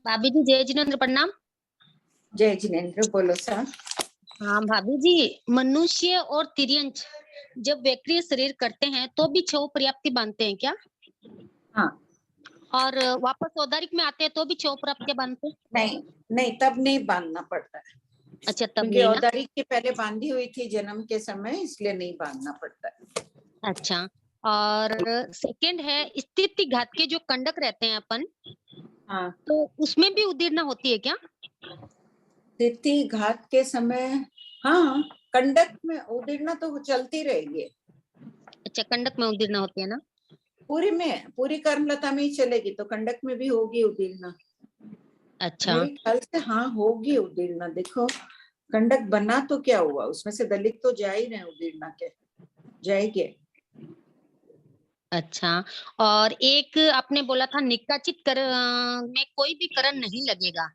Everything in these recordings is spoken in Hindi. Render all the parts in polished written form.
भाभी जी जय जिनेन्द्र, प्रणाम। जय जिनेन्द्र, बोलो सर। हाँ भाभी जी, मनुष्य और तिर्यंच जब वैक्रिय शरीर करते हैं तो भी छव पर्याप्ति बांधते हैं क्या? हाँ। और वापस औदारिक में आते हैं तो भी छव पर्याप्ति बांधते हैं? नहीं नहीं, तब नहीं बांधना पड़ता है। अच्छा, तब क्योंकि नहीं ना। औदारिक के पहले बांधी हुई थी जन्म के समय, इसलिए नहीं बांधना पड़ता है। अच्छा, और सेकंड है स्थिति घात के जो कंडक रहते हैं अपन, हाँ, तो उसमें भी उदीर्णा होती है क्या? तिथि घात के समय हाँ, कंडक में उदीर्णा तो चलती रहेगी। अच्छा, कंडक में उदीर्णा होती है ना। पूरी कर्मलता में ही चलेगी तो कंडक में भी होगी उदीर्णा। अच्छा, मेरे ख्याल से हाँ होगी उदीर्णा। देखो, कंडक बना तो क्या हुआ, उसमें से दलित तो जा ही रहे उदीर्णा के, जाएंगे। अच्छा। और एक आपने बोला था निकाचित कर में कोई भी करण नहीं लगेगा,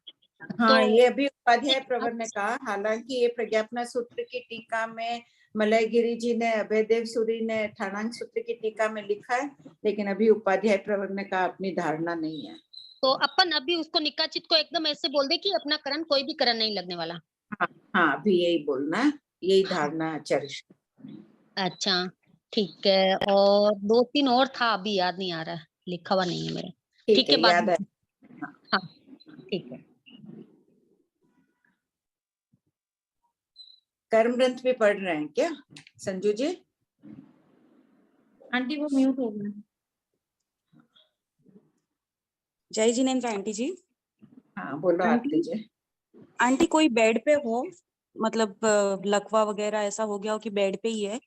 तो हाँ, ये अभी उपाध्याय प्रवर ने कहा। हालांकि ये प्रज्ञापना सूत्र की टीका में मलयगिरी जी ने, अभयदेव सूरी ने ठाणांक सूत्र की टीका में लिखा है, लेकिन अभी उपाध्याय प्रवर ने कहा अपनी धारणा नहीं है। तो अपन अभी उसको निकाचित को एकदम ऐसे बोल दे कि अपना करण कोई भी करण नहीं लगने वाला। हाँ हाँ, अभी यही बोलना है, यही धारणा चर्च। अच्छा, ठीक है। और दो तीन और था, अभी याद नहीं आ रहा है, लिखा हुआ नहीं है मेरा। ठीक ठीक है, है, बाद याद में। है। हाँ, ठीक है। कर्म ग्रंथ भी पढ़ रहे हैं क्या संजू जी? आंटी वो म्यूट हो गया। जय जिनेन्द्र आंटी जी। हाँ बोलो आरती जी। आंटी कोई बेड पे हो, मतलब लकवा वगैरह ऐसा हो गया हो कि बेड पे ही है,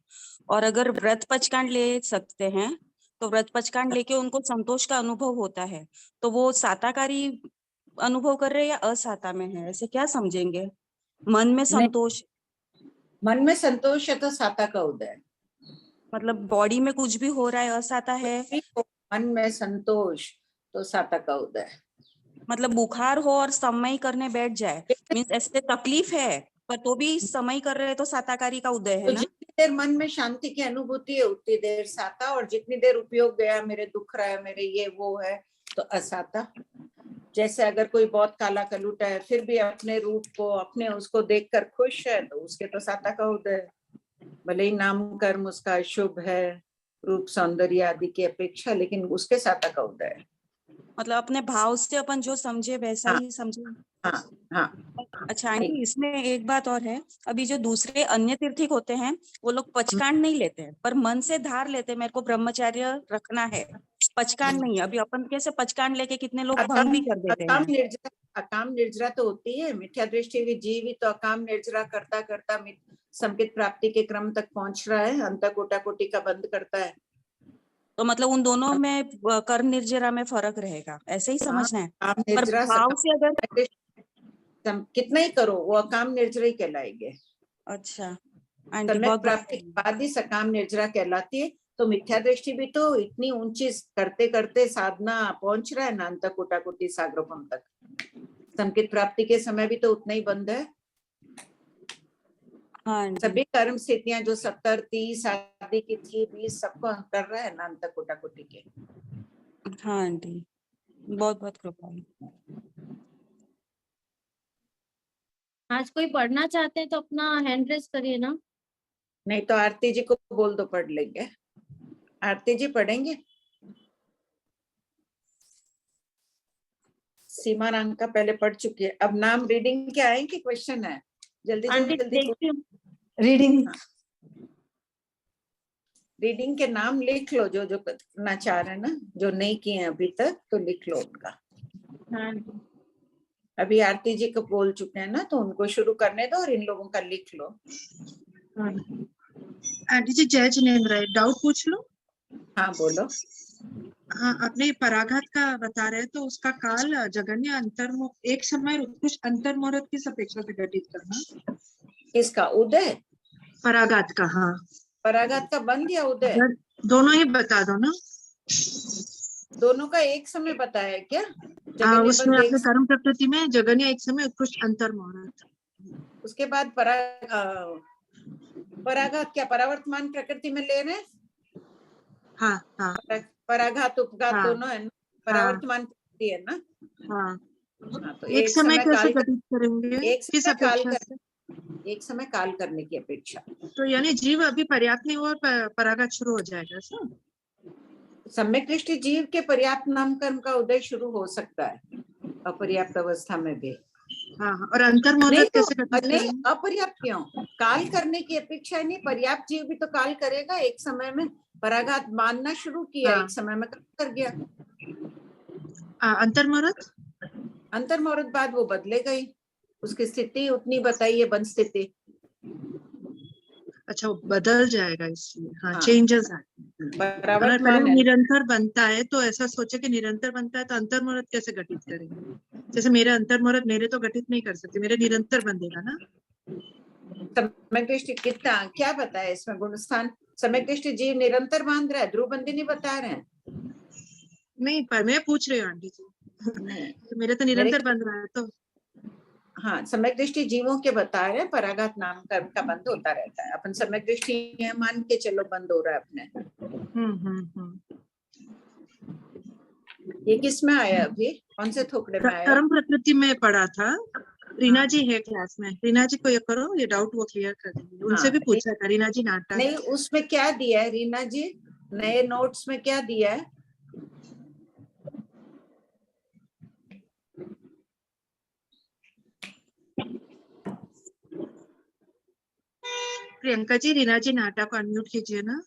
और अगर व्रत पचकांड ले सकते हैं तो व्रत पचकांड लेके उनको संतोष का अनुभव होता है, तो वो साताकारी अनुभव कर रहे हैं या असाता में है, ऐसे क्या समझेंगे? मन में संतोष, मन में संतोष है तो साता का उदय। मतलब बॉडी में कुछ भी हो रहा है असाता है, मन में संतोष तो साता का उदय। मतलब बुखार हो और समय करने बैठ जाए, मीन्स ऐसे तकलीफ है पर तो भी समय कर रहे हैं तो साताकारी का उदय है तो ना। जितनी देर मन में शांति की अनुभूति है उतनी देर साता, और जितनी देर उपयोग गया, मेरे दुख रहा है, मेरे ये वो है, तो असाता। जैसे अगर कोई बहुत काला कलूटा है फिर भी अपने रूप को, अपने उसको देखकर खुश है, तो उसके तो साता का उदय है। भले ही नाम कर्म उसका शुभ है, रूप सौंदर्य आदि की अपेक्षा, लेकिन उसके साता का उदय है। मतलब अपने भाव से अपन जो समझे वैसा हाँ ही समझे। हाँ हाँ। अच्छा आंटी, इसमें एक बात और है, अभी जो दूसरे अन्य तीर्थिक होते हैं वो लोग पचकांड नहीं लेते हैं पर मन से धार लेते हैं, मेरे को ब्रह्मचर्य रखना है, पचकांड नहीं। अभी अपन कैसे पचकांड लेके कितने लोग भंग भी कर देते हैं। अकाम निर्जरा तो होती है। मिथ्या दृष्टि जीव तो अकाम निर्जरा करता करता संकित प्राप्ति के क्रम तक पहुंच रहा है, अंत कोटा कोटि का बंद करता है। तो मतलब उन दोनों में कर्म निर्जरा में फर्क रहेगा, ऐसे ही समझना है। अकाम पर निर्जरा भाव से अगर कितना ही करो वो अकाम निर्जरा ही कहलाएंगे। अच्छा आंटी, सम्यक बहुत प्राप्ति के बाद ही सकाम निर्जरा कहलाती है। तो मिथ्या दृष्टि भी तो इतनी ऊंची करते करते साधना पहुंच रहा है ना, अंत कोटा कोटि साग्रपम तक। संकित प्राप्ति के समय भी तो उतना ही बंद है। हाँ सभी कर्म स्थितियां जो 70 30 आदि की थी, 20 सबको कर रहा है ना अंत कोटा कोटि के। हाँ आंटी, बहुत बहुत कृपा। आज कोई पढ़ना चाहते हैं तो अपना हैंड रेस करिए ना। नहीं तो आरती जी को बोल दो, पढ़ लेंगे। आरती जी पढ़ेंगे। सीमा रंग का पहले पढ़ चुकी है, अब नाम रीडिंग के आएंगे, क्वेश्चन है, जल्दी आंटी जल्दी देखती हूँ रीडिंग। रीडिंग के नाम लिख लो, जो जो करना चाह रहे हैं ना, जो नहीं किए हैं अभी तक तो लिख लो उनका। हाँ। अभी आरती जी को बोल चुके हैं ना, तो उनको शुरू करने दो और इन लोगों का लिख लो। हाँ। आंटी जी जय जिनेन्द्र, डाउट पूछ लो। हाँ बोलो। हाँ, आपने पराघात का बता रहे तो उसका काल जगन्य अंतर्मुख एक समय उत्कृष्ट अंतर्मुहूर्त की अपेक्षा से घटित करना। किसका उदय? पराघात का। हाँ, पराघात का बंद या उदय? दोनों ही बता दो ना। दोनों का एक समय बताया क्या? उसमें आपने कर्म प्रकृति में जगन्य एक समय उत्कृष्ट अंतर्मुहूर्त, उसके बाद पराघात क्या परावर्तमान प्रकृति में ले रहे? हाँ हाँ, पराघात उपघात हाँ, दोनों है ना, परावर्तमान प्रकृति है ना। हाँ हाँ, तो एक समय कैसे काल घटित करेंगे, एक किस समय काल अपेक्षा कर से? एक समय काल करने की अपेक्षा। तो यानी जीव अभी पर्याप्त नहीं हुआ और पराघात शुरू हो जाएगा ऐसा? सम्यक दृष्टि जीव के पर्याप्त नाम कर्म का उदय शुरू हो सकता है अपर्याप्त अवस्था में भी। हाँ, और अंतर्मुहूर्त कैसे घटित नहीं, करेंगे? अपर्याप्त क्यों? काल करने की अपेक्षा नहीं, पर्याप्त जीव भी तो काल करेगा। एक समय में पराघात बांधना शुरू किया, हाँ। एक समय में काल कर गया। अंतर्मुहूर्त? अंतर्मुहूर्त बाद वो बदले गई, उसकी स्थिति उतनी बताई है, बंद स्थिति। अच्छा, वो बदल जाएगा इसलिए। हाँ, हाँ। चेंजेस आए। अगर परावर्तमान पहले है। निरंतर बनता है तो ऐसा सोचे कि निरंतर बनता है तो अंतर्मुहूर्त कैसे घटित करेंगे? जैसे मेरे अंतर्मुहूर्त मेरे तो घटित नहीं कर सकते, मेरे निरंतर बंधेगा ना। सम्यक दृष्टि कितना क्या बताया इसमें गुण स्थान? सम्यक दृष्टि जीव निरंतर बांध रहा है, ध्रुवबंदी नहीं बता रहे हैं। नहीं, पर मैं पूछ रही हूँ आंटी जी। नहीं, तो मेरे तो निरंतर बंध रहा है तो। हाँ, सम्यक दृष्टि जीवों के बता रहे हैं, पराघात नाम कर्म का बंद होता रहता है। अपन सम्यक दृष्टि है मान के चलो बंद हो रहा है अपने। ये किस में आया अभी? कौन से थोकड़े में आया? कर्म प्रकृति में पढ़ा था। रीना जी है क्लास में, रीना जी को ये करो, ये डाउट वो क्लियर कर देंगे। उनसे भी पूछा था, रीना जी नाटक। नहीं, उसमें क्या दिया है रीना जी? नए नोट्स में क्या दिया है? प्रियंका जी, रीना जी नाटक को अनम्यूट कीजिए ना।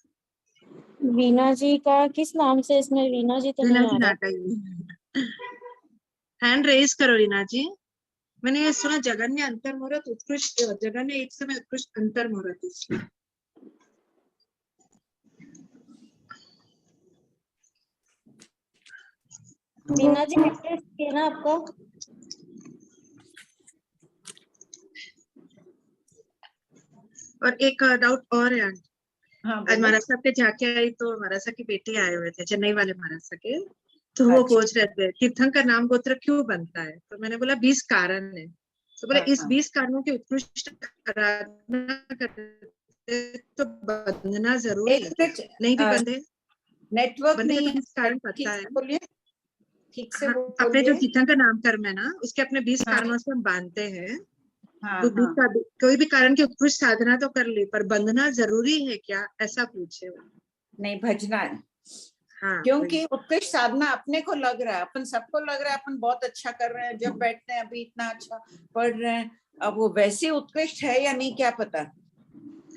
वीना जी का किस नाम से इसमें वीना जी तो रीना नहीं जी आ रहा। नाटक हैंड रेज करो रीना जी। मैंने ये सुना जगन्य अंतर्मुहूर्त उत्कृष्ट, जगन्य एक समय उत्कृष्ट अंतर्मुहूर्त। वीना जी हैंड किया ना आपको? और एक डाउट और है। हाँ, आज महाराज साहब के जाके आई तो महाराज साहब की बेटी आए हुए थे, चेन्नई वाले महाराज साहब के। तो वो अच्छा। पूछ रहे थे तीर्थंकर नाम गोत्र क्यों बनता है, तो मैंने बोला 20 कारण है। तो बोले इस 20 कारणों की उत्कृष्ट आराधना करते तो बंधना जरूरी है क्या? नहीं भी बंधे, नेटवर्क बंधे नहीं तो 20 कारण है, पता है। बोलिए ठीक से हाँ, अपने जो बोलिए। तीर्थंकर नाम कर्म है ना, उसके अपने 20 हाँ। कारणों से हम बांधते हैं। हाँ, तो हाँ। कोई भी कारण की उत्कृष्ट साधना तो कर ली, पर बंधना जरूरी है क्या, ऐसा पूछे वो। नहीं, भजना है। हाँ, क्योंकि उत्कृष्ट साधना अपने को लग रहा है, अपन सबको लग रहा है अपन बहुत अच्छा कर रहे हैं, जब बैठते हैं अभी इतना अच्छा पढ़ रहे हैं। अब वो वैसे उत्कृष्ट है या नहीं क्या पता।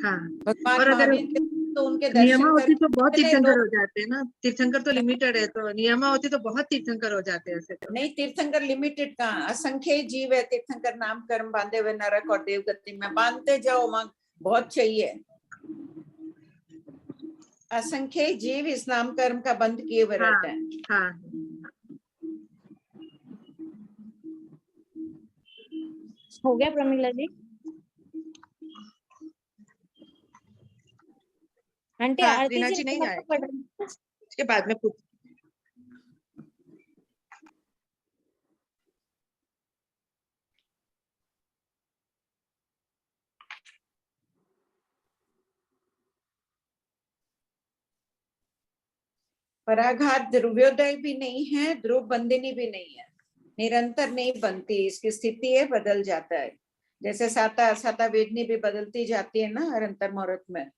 हाँ। भगवान और अगर महावीर तो उनके दर्शन नियमावती तो बहुत करके तीर्थंकर लोग। हो जाते हैं ना, तीर्थंकर तो लिमिटेड है, तो नियमावती तो बहुत तीर्थंकर हो जाते हैं ऐसे तो। नहीं, तीर्थंकर लिमिटेड कहाँ, असंख्य जीव है तीर्थंकर नाम कर्म बांधे हुए नरक और देवगति में। बांधते जाओ, वहां बहुत चाहिए। असंख्य जीव इस नाम कर्म का बंद किए हुए रहते हैं। हाँ। हो गया प्रमिला जी? आंटी हाँ, आरती रीना जी जी नहीं नाम आए, पढ़ रही हैं। उसके बाद में पूछ। पराघात ध्रुवोदय भी नहीं है, ध्रुव बंदिनी भी नहीं है, निरंतर नहीं बनती, इसकी स्थिति है, बदल जाता है। जैसे साता साता वेदनी भी बदलती जाती है ना हर अंतर्मुहूर्त में,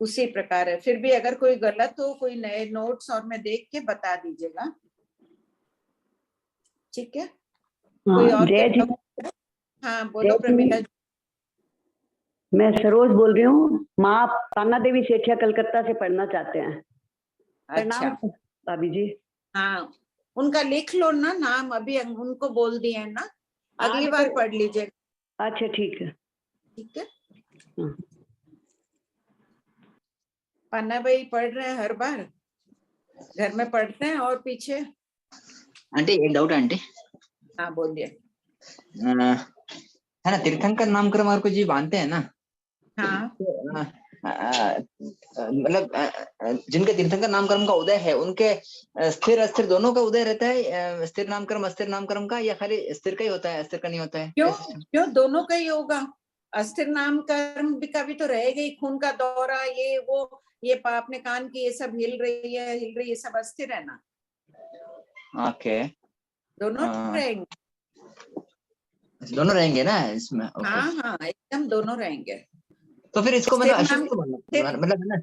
उसी प्रकार है। फिर भी अगर कोई गलत हो, कोई नए नोट्स और मैं देख के बता दीजिएगा, ठीक है? कोई और जय जी। हाँ, बोलो प्रमिला जी। मैं सरोज बोल रही हूँ, माँ पान्ना देवी सेठिया कलकत्ता से पढ़ना चाहते हैं। अच्छा, प्रणाम भाभी जी। हाँ, उनका लिख लो ना नाम, अभी उनको बोल दिए है ना, अगली बार पढ़ लीजिएगा। अच्छा, ठीक है। ठीक है। हाँ। पन्ना भाई पढ़ रहे हैं हर बार, घर में पढ़ते हैं और पीछे। आंटी एक डाउट है आंटी। हाँ, बोलिए। है ना, तीर्थंकर नामकरण अगर कोई जी बांधते हैं ना, हाँ, मतलब जिनके तीर्थंकर नामकर्म का उदय है, उनके स्थिर अस्थिर दोनों का उदय रहता है, स्थिर नामकर्म अस्थिर नामकर्म का, या खाली स्थिर का ही होता है, अस्थिर का नहीं होता है? क्यों दोनों का ही होगा। अस्थिर नाम कर्म का भी तो रहेगा ही, खून का दौरा, ये वो, ये अपने कान की ये सब हिल रही है, ये सब अस्थिर है ना। ओके। दोनों हाँ। रहेंगे। दोनों रहेंगे ना इसमें? ओके। हाँ हाँ, एकदम दोनों रहेंगे। तो फिर इसको मतलब स्थिर अशुभ नाम क्यों बोलना? मतलब है ना,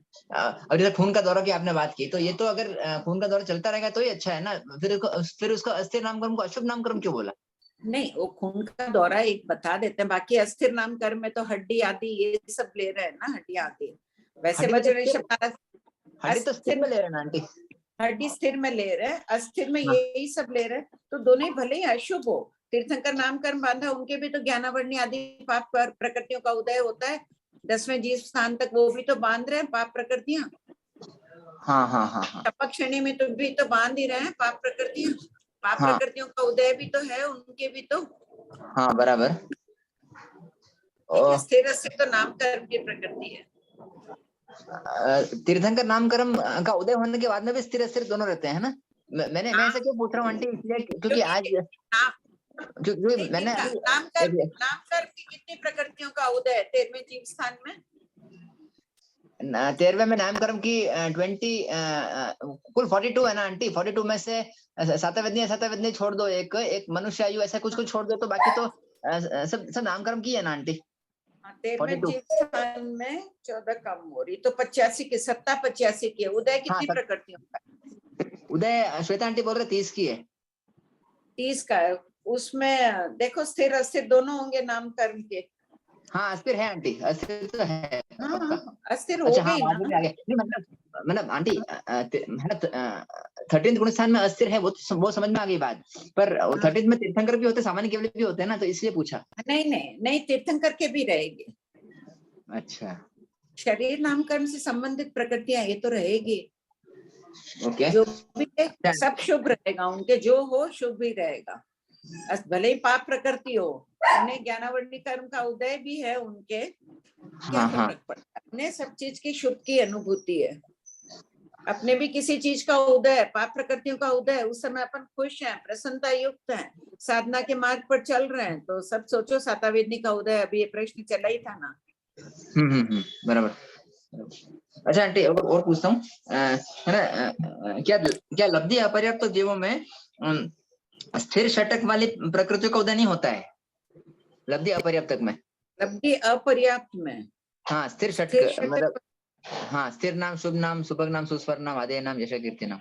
अब जैसे खून का दौरा की आपने बात की, तो ये तो अगर खून का दौरा चलता रहेगा तो ही अच्छा है ना। फिर उसको अस्थिर नामकरण को अशुभ नामकरण क्यों बोला? नहीं, वो खून का दौरा एक बता देते हैं, बाकी अस्थिर नामकरण में तो हड्डी आदि ये सब ले रहे हैं ना, हड्डी आदि। वैसे हड्डी तो वज्रेशम हड्डी तो स्थिर में ले रहे हैं ना आंटी। हड्डी स्थिर में ले रहे हैं, अस्थिर में हाँ। यही सब ले रहे हैं, तो दोनों ही भले ही अशुभ हो। तीर्थंकर नामकरण बांधा, उनके भी तो ज्ञानावरणी आदि पाप प्रकृतियों का उदय होता है 10वें जीव स्थान तक, वो भी तो बांध रहे हैं पाप प्रकृतियां। हाँ हाँ हाँ हाँ। टपक श्रेणी में तो भी तो बांध ही रहे हैं पाप प्रकृतियां। पाप हाँ। प्रकृतियों का उदय भी तो है उनके भी तो। हाँ बराबर। स्थिर स्थिर तो नामकरण की प्रकृति है। तीर्थंकर नामकरण का उदय होने के बाद में भी स्थिर स्थिर दोनों रहते हैं ना। मैं ऐसा क्यों पूछ रहा हूँ आंटी, इसलिए क्योंकि आज क्योंकि मैंने नामकरण की कितनी प्रकृतियों का उदय है 13वें जीव स्थान में? 13वें में नामकरण की कुल 42 है ना आंटी। 42 में से सातवेदनी छोड़ दो, एक मनुष्य आयु ऐसा कुछ छोड़ दो, तो बाकी तो सब नामकरण की है ना आंटी। 13वें जीव स्थान में 14 कम हो रही, तो 85 की, सत्ता 85 की है। उदय कितनी प्रकृतियों का? उदय श्वेता आंटी बोल रहे 30 की है। 30 का है। उसमें देखो स्थिर अस्थिर दोनों होंगे नामकरण के। हाँ अस्थिर है आंटी, अस्थिर तो है। हाँ, अस्थिर हो अच्छा गई हाँ, ना। आगे मतलब आंटी 13th गुण स्थान में अस्थिर है, वो समझ में आ गई बात। पर 13th में तीर्थंकर भी होते, सामान्य केवल भी होते हैं ना, तो इसलिए पूछा। नहीं, तीर्थंकर के भी रहेगी। अच्छा, शरीर नामकरण से संबंधित प्रकृतियां ये तो रहेगी। ओके। जो भी है सब शुभ रहेगा, उनके जो हो शुभ ही रहेगा। भले ही पाप प्रकृति हो, उन्हें ज्ञानावरणी कर्म का उदय भी है उनके, क्या फर्क पड़ता है? उन्हें सब चीज की शुभ की अनुभूति है। अपने भी किसी चीज का उदय, पाप प्रकृतियों का उदय, उस समय अपन खुश हैं, प्रसन्नता युक्त हैं, साधना के मार्ग पर चल रहे हैं, तो सब सोचो सातावेदनी का उदय। अभी ये प्रश्न चला ही था ना। बराबर। अच्छा आंटी, और पूछता हूँ, है ना, क्या लब्धि अपर्याप्त जीवों में स्थिर षटक वाली प्रकृति का उदय नहीं होता है? लब्धि अपर्याप्तक में? लब्धि अपर्याप्त में हाँ, स्थिर षटक मतलब हाँ, स्थिर नाम, शुभ नाम, सुभग नाम, सुस्वर नाम, आदेय नाम, यश कीर्ति नाम।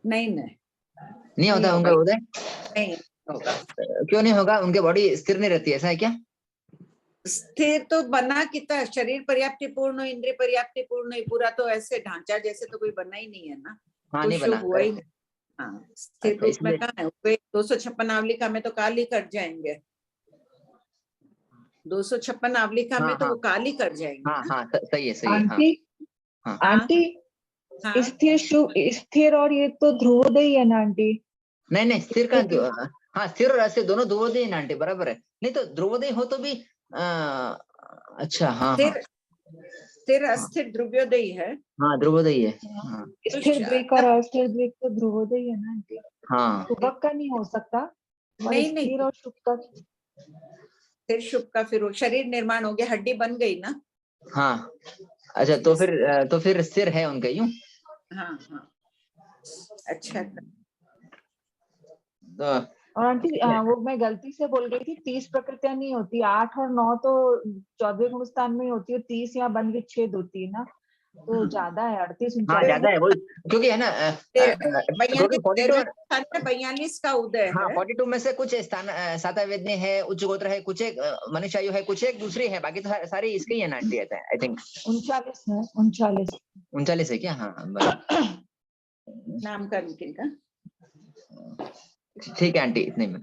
नहीं होता उनका उदय? नहीं होगा। क्यों नहीं होगा? उनके बॉडी स्थिर नहीं रहती, ऐसा है क्या? स्थिर तो बना कितना, शरीर पर्याप्ति पूर्ण, इंद्रिय पर्याप्ति पूर्ण, पूरा तो ऐसे ढांचा जैसे तो कोई बना ही नहीं है ना। हाँ, नहीं बना। हुआ ही नहीं। हाँ, स्थिर रूप में कहाँ है? 256 आवलिका में तो काल ही कट जाएंगे। 256 आवलिका में तो वो काल ही कट जाएंगे। हाँ, सही है। आंटी स्थिर और ये तो ध्रुवोदय है ना आंटी? नहीं, स्थिर का हाँ, स्थिर और अस्थिर दोनों ध्रुवोदय है ना आंटी, बराबर है। नहीं तो ध्रुवोदय हो तो भी अच्छा। हाँ, स्थिर अस्थिर ध्रुवोदय है। हाँ, ध्रुवोदय है। स्थिर द्विक और अस्थिर द्विक तो ध्रुवोदय है ना आंटी? हाँ, शुभक का नहीं हो सकता? नहीं, स्थिर और शुभ का, फिर शुभ का फिर शरीर निर्माण हो गया, हड्डी बन गई ना। हाँ, अच्छा, तो फिर स्थिर है उनका यूं। हाँ, अच्छा। और आंटी वो मैं गलती से बोल गई थी, 30 प्रकृतियां नहीं होती, 8 और 9 तो 14वें गुण स्थान में होती है, 30 यहाँ बन विच्छेद होती है ना, तो ज्यादा है 38, 39। हाँ, ज्यादा है वो, क्योंकि है ना 42 का उदय हाँ, है। 42 में से कुछ स्थान सातावेदनी है, उच्च गोत्र है, कुछ एक मनुष्यायु है, कुछ एक दूसरी है, बाकी तो सारी इसके ही है ना आंटी, आई थिंक 39 है। 39 है क्या? हाँ, नामकरण किनका? ठीक है आंटी, इतने में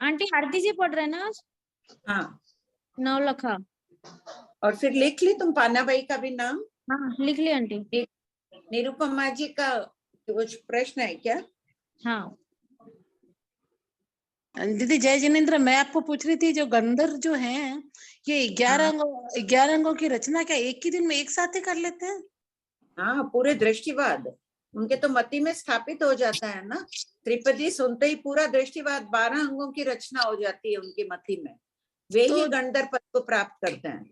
आंटी आरती जी पढ़ रहे हैं ना आज? हाँ, नवलखा। और फिर लिख ली तुम पानाबाई का भी नाम? हाँ, लिख ली आंटी। निरुपमा जी का कुछ प्रश्न है क्या? हाँ दीदी जय जिनेन्द्र, मैं आपको पूछ रही थी, जो गंधर्व जो हैं, ये 11 अंगों की रचना क्या एक ही दिन में एक साथ ही कर लेते हैं? हाँ, पूरे दृष्टिवाद उनके तो मति में स्थापित हो जाता है ना। त्रिपदी सुनते ही पूरा दृष्टिवाद 12 अंगों की रचना हो जाती है उनकी मति में। वे ही गंधर्व पद को प्राप्त करते हैं।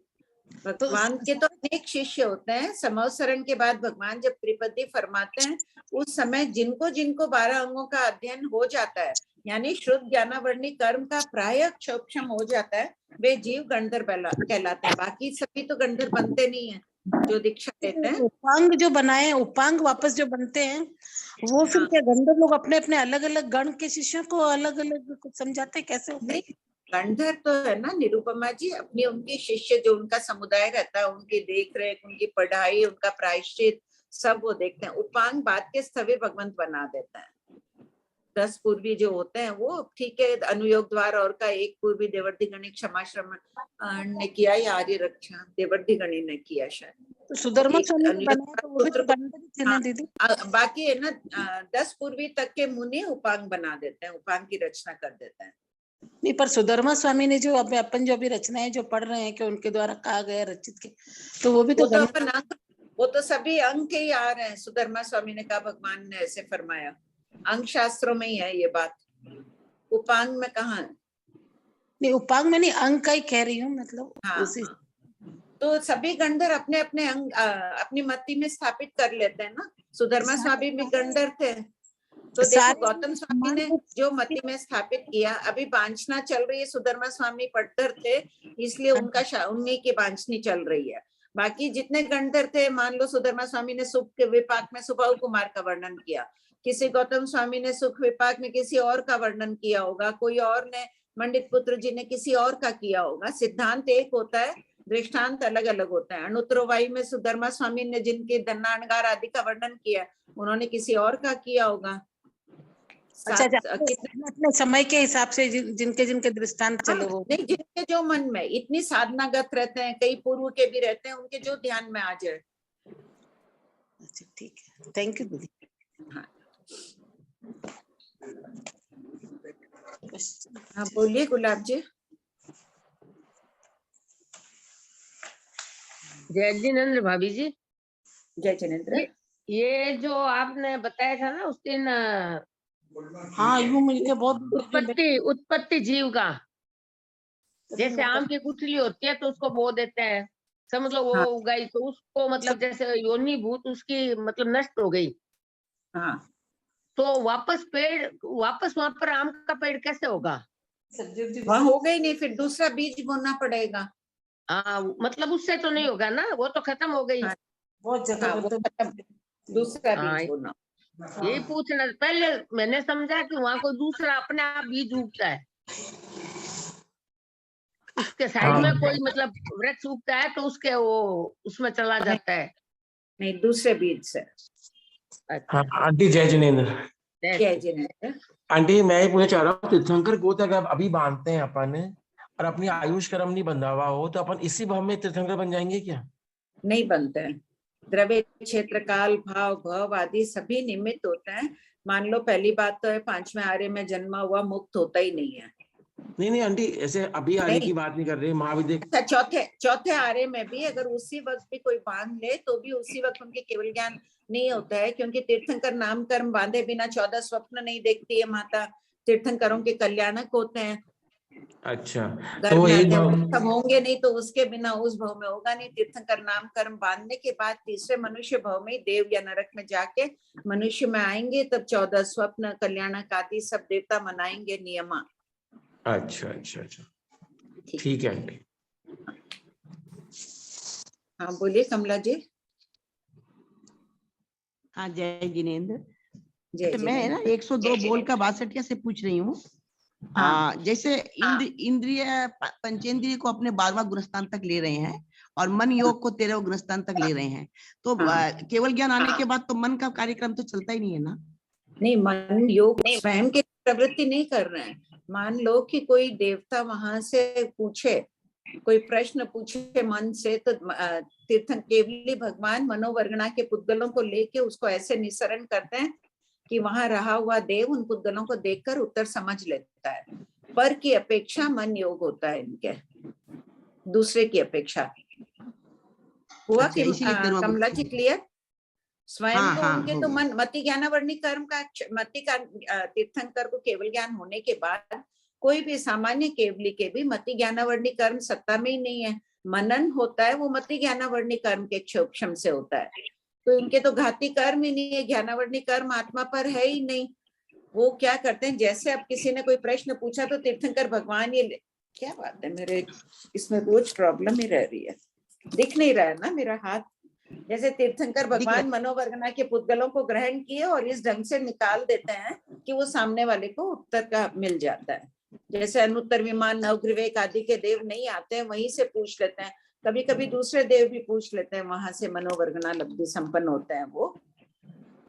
भगवान के तो अनेक शिष्य होते हैं। समवसरण के बाद भगवान जब त्रिपदी फरमाते हैं उस समय जिनको जिनको 12 अंगों का अध्ययन हो जाता है, यानी शुद्ध ज्ञानावर्णी कर्म का प्राय क्षोक्षम हो जाता है, वे जीव गंधर्व कहलाते हैं। बाकी सभी तो गंधर्व बनते नहीं है जो दीक्षा लेते हैं। उपांग जो बनाए हैं, उपांग वापस जो बनते हैं, वो फिर क्या गंधर्व लोग अपने अपने अलग अलग गण के शिष्यों को अलग अलग समझाते हैं, कैसे होता है? नहीं, गंधर्व तो है ना निरुपमा जी, अपनी उनके शिष्य जो उनका समुदाय रहता है, उनकी देख रेख, उनकी पढ़ाई, उनका प्रायश्चित सब वो देखते हैं। उपांग बाद के स्थवे भगवंत बना देता है। 10 पूर्वी जो होते हैं वो ठीक है, अनुयोग द्वार और का एक पूर्वी देवर्धि गणी क्षमाश्रम ने किया या आर्य रक्षा देवर्धि गणी ने किया शायद। तो सुधर्मा स्वामी ने बनाया तो वो भी तो गंधर्व ही थे ना दीदी। बाकी है ना 10 पूर्वी तक के मुनि उपांग बना देते हैं, उपांग की रचना कर देते हैं। नहीं, पर सुधर्मा स्वामी ने जो अपन जो भी रचनाएं जो पढ़ रहे हैं कि उनके द्वारा कहा गया रचित के, तो वो भी तो वो तो सभी अंग के ही आ रहे हैं। सुधर्मा स्वामी ने कहा भगवान ने ऐसे फरमाया, अंग शास्त्रों में ही है ये बात, उपांग में कहाँ है? नहीं, उपांग में नहीं, अंग का ही कह रही हूँ, मतलब उसी। तो सभी गंधर्व अपने अपने अंग अपनी मति में स्थापित कर लेते हैं ना। सुधर्मा स्वामी भी गंधर्व थे, तो देखो गौतम स्वामी ने जो मति में स्थापित किया। अभी वांछना चल रही है, सुधर्मा स्वामी पट्टर थे इसलिए उनका उन्हीं की वांछनी चल रही है। बाकी जितने गंधर्व थे, मान लो सुधर्मा स्वामी ने सुख के विपाक में सुबाहु कुमार का वर्णन किया, किसी गौतम स्वामी ने सुख विपाक में किसी और का वर्णन किया होगा, कोई और ने मंडित पुत्र जी ने किसी और का किया होगा। सिद्धांत एक होता है, दृष्टांत अलग अलग होता है। अनुत्तरवाई में सुधर्मा स्वामी ने जिनके दन्नाणगार आदि का वर्णन किया, उन्होंने किसी और का किया होगा। अच्छा, अपने समय के हिसाब से जिनके जिनके दृष्टांत चले वो नहीं, जिनके जो मन में इतनी साधनागत रहते हैं, कई पूर्व के भी रहते हैं, उनके जो ध्यान में आ जाए। अच्छा, ठीक है, थैंक यू दीदी। हाँ बोलिए गुलाब जी। जय जिनेन्द्र भाभी जी। जय जिनेन्द्र। ये जो आपने बताया था ना उस दिन, हाँ, यूं मुझे बहुत उत्पत्ति जीव का, जैसे आम की गुठली होती है तो उसको बो देते हैं, समझ लो वो उगाई तो उसको मतलब जैसे योनिभूत उसकी मतलब नष्ट हो गई। हाँ, तो वापस वहां पर आम का पेड़ कैसे होगा? वहाँ हो गई नहीं, फिर दूसरा बीज बोना पड़ेगा। मतलब उससे तो नहीं होगा ना, वो तो खत्म हो गई। बहुत जगह दूसरा बीज बोना। यही पूछना, पहले मैंने समझा कि वहाँ कोई दूसरा अपने आप बीज उगता है, उसके साइड में कोई मतलब वृक्ष उगता है तो उसके वो उसमें चला जाता है। नहीं, दूसरे बीज से। हाँ आंटी, जय जिनेन्द्र। जय जिनेन्द्र। आंटी मैं ये पूछना चाह रहा हूँ, तीर्थंकर गोत अगर अभी बांधते हैं अपन और अपनी आयुष कर्म नहीं बंधा हुआ हो तो अपन इसी भाव में तीर्थंकर बन जाएंगे क्या? नहीं बनते हैं। द्रव्य क्षेत्र काल भाव भव आदि सभी निमित्त होते हैं। मान लो पहली बात तो है 5वें आर्य में जन्मा हुआ मुक्त होता ही नहीं है। नहीं आंटी, ऐसे अभी आर्य की बात नहीं कर रहे, महाविद्य। अच्छा, चौथे आर्य में भी अगर उसी वक्त भी कोई बांध ले तो भी उसी वक्त उनके केवल ज्ञान नहीं होता है, क्योंकि तीर्थंकर नाम कर्म बांधे बिना 14 स्वप्न नहीं देखती है माता। तीर्थंकरों के कल्याणक होते हैं। अच्छा, तो सब होंगे नहीं तो उसके बिना उस भाव में होगा नहीं। तीर्थंकर नाम कर्म बांधने के बाद तीसरे मनुष्य भाव में देव या नरक में जाके मनुष्य में आएंगे, तब 14 स्वप्न कल्याणक आदि सब देवता मनाएंगे नियमा। अच्छा, ठीक है आंटी। हाँ बोलिए कमला जी। हाँ जय जिनेन्द्र। तो मैं ना 102 बोल का 62 से पूछ रही हूँ। जैसे इंद्रिय पंचेंद्रिय को अपने 12वां गुणस्थान तक ले रहे हैं और मन योग को 13वां गुणस्थान तक ले रहे हैं, तो केवल ज्ञान आने के बाद तो मन का कार्यक्रम तो चलता ही नहीं है ना? नहीं, मन योग स्वयं की प्रवृत्ति नहीं कर रहे हैं। मान लो कि कोई देवता वहां से पूछे, कोई प्रश्न पूछे मन से, तो तीर्थन केवली भगवान मनोवर्गणा के पुद्गलों को लेके उसको ऐसे निस्सरण करते हैं कि वहां रहा हुआ देव उन पुद्गलों को देखकर उत्तर समझ लेता है। पर की अपेक्षा मन योग होता है इनके, दूसरे की अपेक्षा। हुआ कि कमला जी क्लियर? स्वयं तो उनके तो मन मति ज्ञानावर्णी कर्म का मति का तीर्थंकर को केवल ज्ञान होने के बाद कोई भी सामान्य केवली के भी मति ज्ञानावर्णी कर्म सत्ता में ही नहीं है। मनन होता है वो मति ज्ञानावर्णी कर्म के क्षोक्षम से होता है। तो इनके तो घाती कर्म ही नहीं है, ज्ञानावर्णी कर्म आत्मा पर है ही नहीं। वो क्या करते हैं, जैसे अब किसी ने कोई प्रश्न पूछा तो तीर्थंकर भगवान ये क्या बात है, मेरे इसमें रोज प्रॉब्लम ही रह रही है, दिख नहीं रहा है ना मेरा हाथ। जैसे तीर्थंकर भगवान मनोवर्गना के पुद्गलों को ग्रहण किए और इस ढंग से निकाल देते हैं कि वो सामने वाले को उत्तर का मिल जाता है। जैसे अनुत्तर विमान नवग्रीवेक आदि के देव नहीं आते हैं, वहीं से पूछ लेते हैं, कभी कभी दूसरे देव भी पूछ लेते हैं, वहां से मनोवर्गना लब्धि संपन्न होते हैं। वो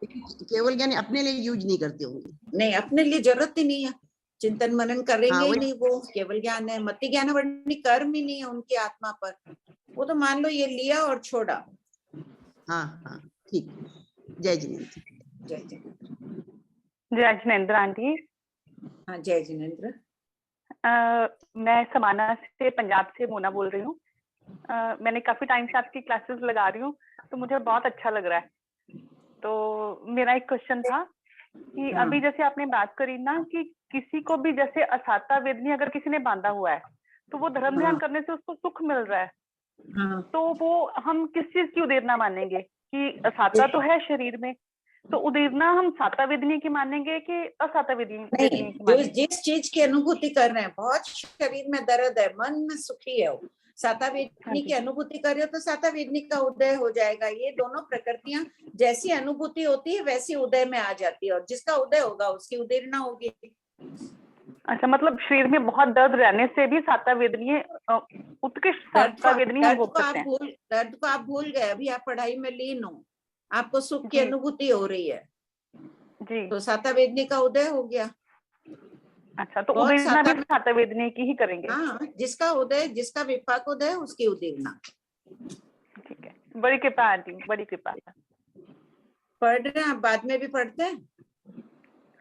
केवल ज्ञानी अपने लिए यूज नहीं करते होंगे। नहीं, अपने लिए जरूरत ही नहीं है, चिंतन मनन करेंगे हाँ, ही नहीं, वो केवल ज्ञान है, मति ज्ञानावर्णी कर्म ही नहीं है उनकी आत्मा पर। वो तो मान लो ये लिया और छोड़ा। हाँ हाँ ठीक। जय जिनेन्द्र। जय जिनेन्द्र। जय जिनेन्द्र आंटी। हाँ जय जिनेन्द्र। मैं समाना से पंजाब से मोना बोल रही हूँ। मैंने काफी टाइम से आपकी क्लासेस लगा रही हूँ तो मुझे बहुत अच्छा लग रहा है। तो मेरा एक क्वेश्चन था कि अभी जैसे आपने बात करी ना कि किसी को भी जैसे असाता वेदनी अगर किसी ने बांधा हुआ है तो वो धर्म ध्यान करने से उसको सुख मिल रहा है, तो वो हम किस चीज की उदेरना मानेंगे कि असाता तो है शरीर में, तो उदेरना हम साता वेदनी की मानेंगे कि असाता वेदनी की मानेंगे? जिस चीज की अनुभूति कर रहे हैं, बहुत शरीर में दर्द है, मन में सुखी है, वो साता वेदनी की अनुभूति कर रहे हो तो साता वेदनी का उदय हो जाएगा। ये दोनों प्रकृतियां जैसी अनुभूति होती है वैसी उदय में आ जाती है, और जिसका उदय होगा उसकी उदेरना होगी। अच्छा, मतलब शरीर में बहुत दर्द रहने से भी साता वेदनी उत्कृष्ट साता वेदनी हम भोग सकते हैं। दर्द को आप भूल गए, अभी आप पढ़ाई में लीन हो, आपको सुख की अनुभूति हो रही है जी, तो साता वेदनी का उदय हो गया। अच्छा, तो उदेरना भी साता वेदनी की ही करेंगे? हाँ, जिसका उदय, जिसका विपाक उदय उसकी उदेरना। ठीक है, बड़ी कृपा आंटी, बड़ी कृपा। पढ़ रहे हैं आप, बाद में भी पढ़ते हैं?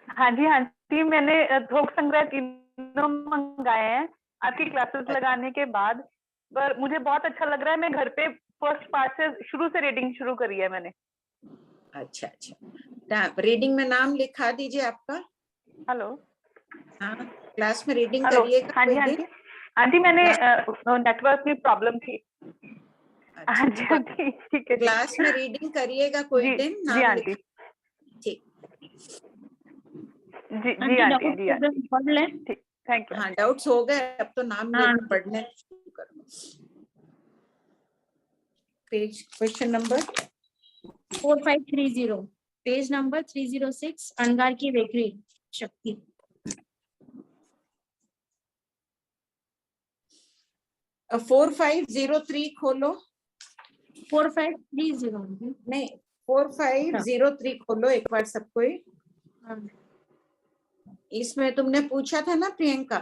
हाँ जी आंटी, मैंने थोक संग्रह तीनों मंगाए हैं आपकी क्लासेस लगाने के बाद, पर मुझे बहुत अच्छा लग रहा है। मैं घर पे फर्स्ट पार्ट से शुरू से रीडिंग शुरू करी है मैंने। अच्छा अच्छा, रीडिंग में नाम लिखा दीजिए आपका। हेलो, हाँ, क्लास में रीडिंग करिएगा। हाँ जी आंटी, आंटी मैंने नेटवर्क में प्रॉब्लम थी। हाँ जी आंटी, ठीक है, क्लास में रीडिंग करिएगा कोई दिन। जी आंटी, ठीक। जी जी आंटी, जी आंटी, पढ़ लें। ठीक, थैंक यू। हाँ, डाउट्स हो गए, अब तो नाम लेकर पढ़ने शुरू करो। Page, question number 4530, page number 306, अंगार की वेकरी शक्ति। अब 4503 खोलो। 4530 नहीं, 4503 खोलो एक बार सबको ही। इसमें तुमने पूछा था ना प्रियंका,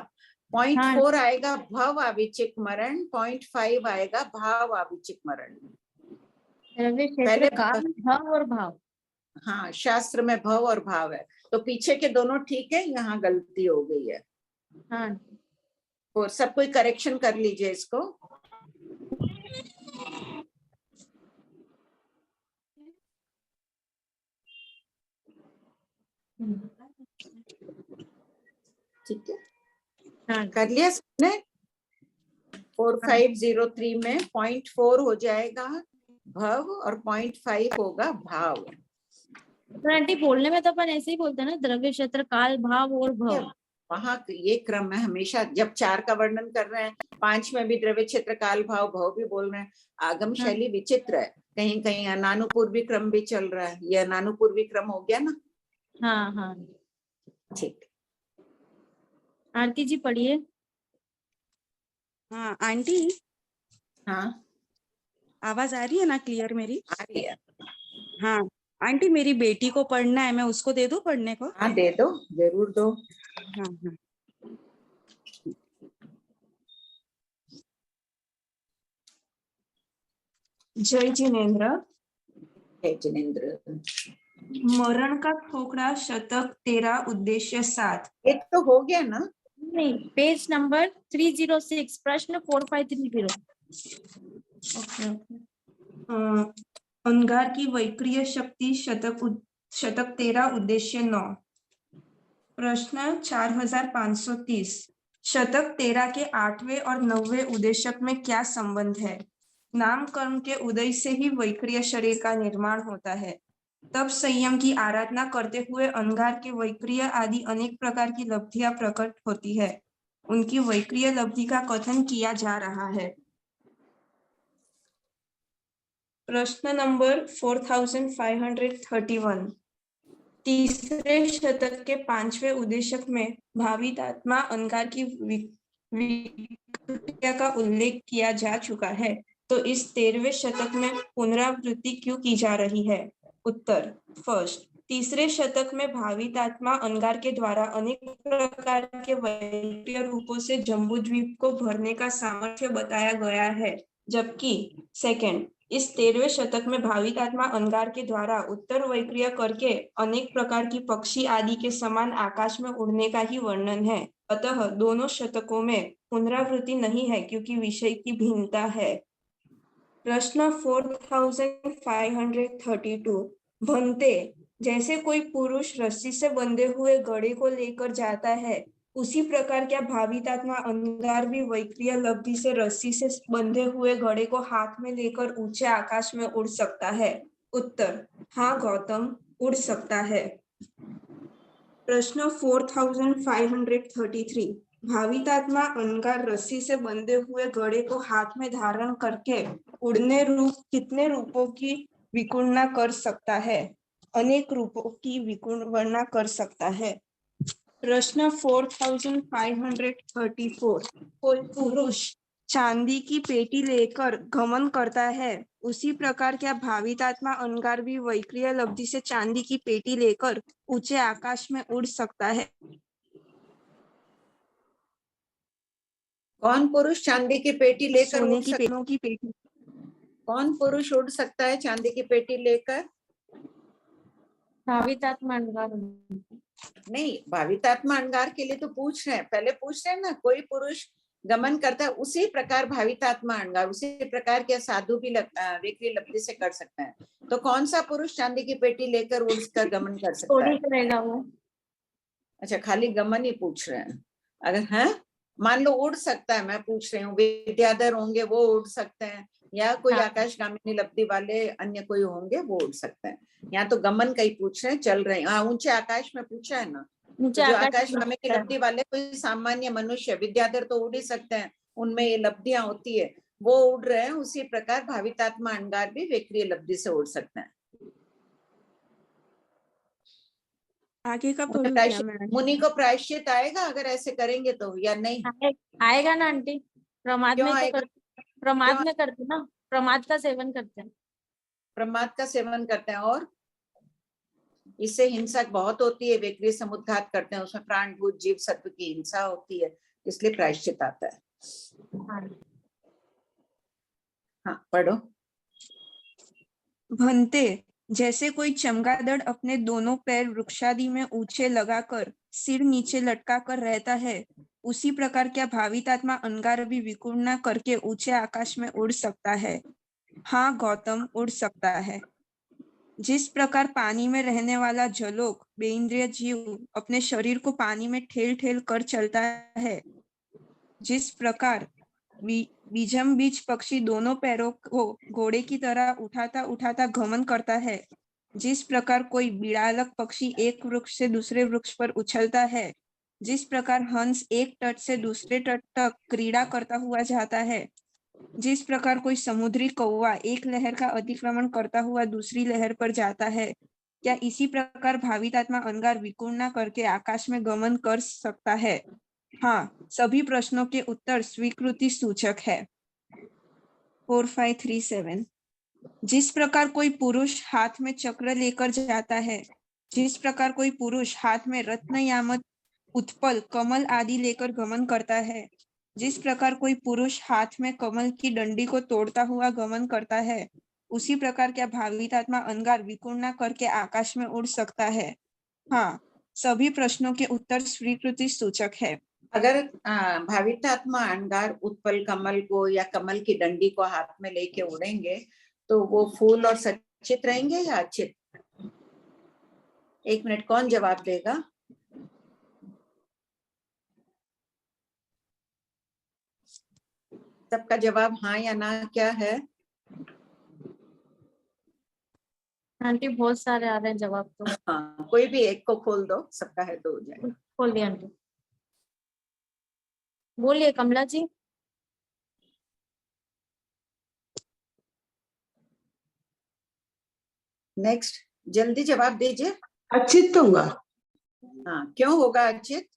0.4 आएगा भव आविचिक मरण, 0.5 आएगा भाव आविचिक मरण। पहले भाव और भाव। हाँ, शास्त्र में भव और भाव है, तो पीछे के दोनों ठीक है, यहाँ गलती हो गई है। हाँ, और सब कोई करेक्शन कर लीजिए इसको। ठीक है, हाँ, कर लिया सबने। 4503 में 0.4 हो जाएगा भव और 0.5 होगा भाव। आंटी बोलने में तो अपन ऐसे ही बोलते हैं ना, द्रव्य क्षेत्र काल भाव और भव। वहां ये क्रम है हमेशा, जब 4 का वर्णन कर रहे हैं, 5 में भी द्रव्य क्षेत्र काल भाव भव भी बोल रहे हैं। आगम शैली विचित्र है, कहीं कहीं अनानुपूर्वी क्रम भी चल रहा है। ये अनानुपूर्वी क्रम हो गया ना। हाँ हाँ, ठीक। आरती जी पढ़िए। हाँ आंटी, हाँ आवाज आ रही है ना क्लियर मेरी? आ रही है। हाँ आंटी, मेरी बेटी को पढ़ना है, मैं उसको दे दूं पढ़ने को? हाँ दे दो, जरूर दो। हाँ हाँ, जय जिनेन्द्र। जय जिनेन्द्र। मरण का खोखड़ा शतक 13 उद्देश्य 7। एक तो हो गया ना? नहीं, पेज नंबर 306, प्रश्न 4530। अंगार की वैक्रिय शक्ति शतक 13 उद्देश्य 9, प्रश्न 4530। शतक 13 के 8वें और 9वें उद्देश्यक में क्या संबंध है? नाम कर्म के उदय से ही वैक्रिय शरीर का निर्माण होता है। तब संयम की आराधना करते हुए अंगार के वैक्रिय आदि अनेक प्रकार की लब्धियां प्रकट होती है। उनकी वैक्रिय लब्धि का कथन किया जा रहा है। प्रश्न नंबर 4531। तीसरे शतक के 5वें उद्देश्यक में भावितात्मा अंगार की विक्रिया का उल्लेख किया जा चुका है, तो इस 13वें शतक में पुनरावृत्ति क्यों की जा रही है? उत्तर। फर्स्ट, तीसरे शतक में भावितात्मा अंगार के द्वारा अनेक प्रकार के वैक्रिय रूपों से जम्बूद्वीप को भरने का सामर्थ्य बताया गया है, जबकि सेकंड, इस 13वें शतक में भावितात्मा अंगार के द्वारा उत्तर वैक्रिय करके अनेक प्रकार की पक्षी आदि के समान आकाश में उड़ने का ही वर्णन है। अतः दोनों शतकों में पुनरावृत्ति नहीं है क्योंकि विषय की भिन्नता है। प्रश्न 4532। भन्ते, जैसे कोई पुरुष रस्सी से बंधे हुए घड़े को लेकर जाता है, उसी प्रकार क्या भावितात्मा अंगार भी वैक्रिय लब्धि से रस्सी से बंधे हुए घड़े को हाथ में लेकर ऊंचे आकाश में उड़ सकता है? उत्तर। हाँ गौतम, उड़ सकता है। प्रश्न 4533। भावितात्मा अंगार रस्सी से बंधे हुए घड़े को हाथ में धारण करके उड़ने रूप कितने रूपों की विकुर्णना कर सकता है? अनेक रूपों की विकुर्णना कर सकता है। प्रश्न 4534। कोई पुरुष चांदी की पेटी लेकर गमन करता है, उसी प्रकार क्या भावितात्मा अंगार भी वैक्रिय लब्धि से चांदी की पेटी लेकर ऊंचे आकाश में उड़ सकता है? कौन पुरुष चांदी की पेटी लेकर सोने उड़ की पेटों की पेटी। कौन पुरुष उड़ सकता है चांदी की पेटी लेकर? भावितात्मा अंगार। नहीं, भावितात्मा अंगार के लिए तो पूछ रहे हैं, पहले पूछ रहे हैं ना, कोई पुरुष गमन करता है उसी प्रकार भावितात्मा अंगार, उसी प्रकार क्या साधु भी वैक्रिय लब्धि से कर सकता है। तो कौन सा पुरुष चांदी की पेटी लेकर उड़कर गमन कर सकता है? करेगा वो। अच्छा, खाली गमन ही पूछ रहे हैं। अगर है मान लो उड़ सकता है, मैं पूछ रही हूँ, विद्याधर होंगे वो उड़ सकते हैं, या कोई आकाशगामिनी लब्धि वाले अन्य कोई होंगे वो उड़ सकते हैं। यहाँ तो गमन का ही पूछ रहे हैं, चल रहे हैं। हाँ, ऊंचे आकाश में पूछा है ना, तो जो आकाशगामिनी लब्धि वाले कोई सामान्य मनुष्य, विद्याधर तो उड़ ही सकते हैं, उनमें ये लब्धियां होती है, वो उड़ रहे हैं। उसी प्रकार भावितात्मा अंगार भी वैक्रिय लब्धि से उड़ सकते हैं। आगे का मुनि को प्रायश्चित आएगा अगर ऐसे करेंगे तो, या नहीं? आएगा ना आंटी, प्रमाद क्यों में तो आएगा? प्रमाद में करते ना, प्रमाद का सेवन करते हैं। प्रमाद का सेवन करते हैं और इससे हिंसा बहुत होती है, वैक्रिय समुद्घात करते हैं, उसमें प्राणभूत जीव सत्व की हिंसा होती है, इसलिए प्रायश्चित आता है। हाँ, पढ़ो। भन्ते, जैसे कोई चमगादड़ अपने दोनों पैर वृक्षादि में ऊंचे लगाकर सिर नीचे लटकाकर रहता है, उसी प्रकार क्या भावितात्मा अंगार भी विकुर्णना करके ऊंचे आकाश में उड़ सकता है? हाँ गौतम, उड़ सकता है। जिस प्रकार पानी में रहने वाला जलोक बेइंद्रिय जीव अपने शरीर को पानी में ठेल ठेल कर चलता है, जिस प्रकार बीजम बीज पक्षी दोनों पैरों को घोड़े की तरह उठाता उठाता गमन करता है, जिस प्रकार कोई बिड़ालक पक्षी एक वृक्ष से दूसरे वृक्ष पर उछलता है, जिस प्रकार हंस एक तट से दूसरे तट तक क्रीड़ा करता हुआ जाता है, जिस प्रकार कोई समुद्री कौवा एक लहर का अतिक्रमण करता हुआ दूसरी लहर पर जाता है, क्या इसी प्रकार भावितात्मा अंगार विकुर्णना करके आकाश में गमन कर सकता है? हाँ, सभी प्रश्नों के उत्तर स्वीकृति सूचक है। 4537। जिस प्रकार कोई पुरुष हाथ में चक्र लेकर जाता है, जिस प्रकार कोई पुरुष हाथ में रत्न यामत उत्पल कमल आदि लेकर गमन करता है, जिस प्रकार कोई पुरुष हाथ में कमल की डंडी को तोड़ता हुआ गमन करता है, उसी प्रकार क्या भावितात्मा अंगार विकुर्णना करके आकाश में उड़ सकता है? हाँ, सभी प्रश्नों के उत्तर स्वीकृति सूचक है। अगर भावितात्मा अंगार उत्पल कमल को या कमल की डंडी को हाथ में लेके उड़ेंगे तो वो फूल और सचित रहेंगे या अचित? एक मिनट, कौन जवाब देगा? सबका जवाब हाँ या ना क्या है? आंटी बहुत सारे आ रहे हैं जवाब तो। हाँ, कोई भी एक को खोल दो, सबका है तो हो जाएगा। खोल दिया आंटी। बोलिए कमला जी। नेक्स्ट, जल्दी जवाब दीजिए। अचित होगा। हाँ, क्यों होगा अचित?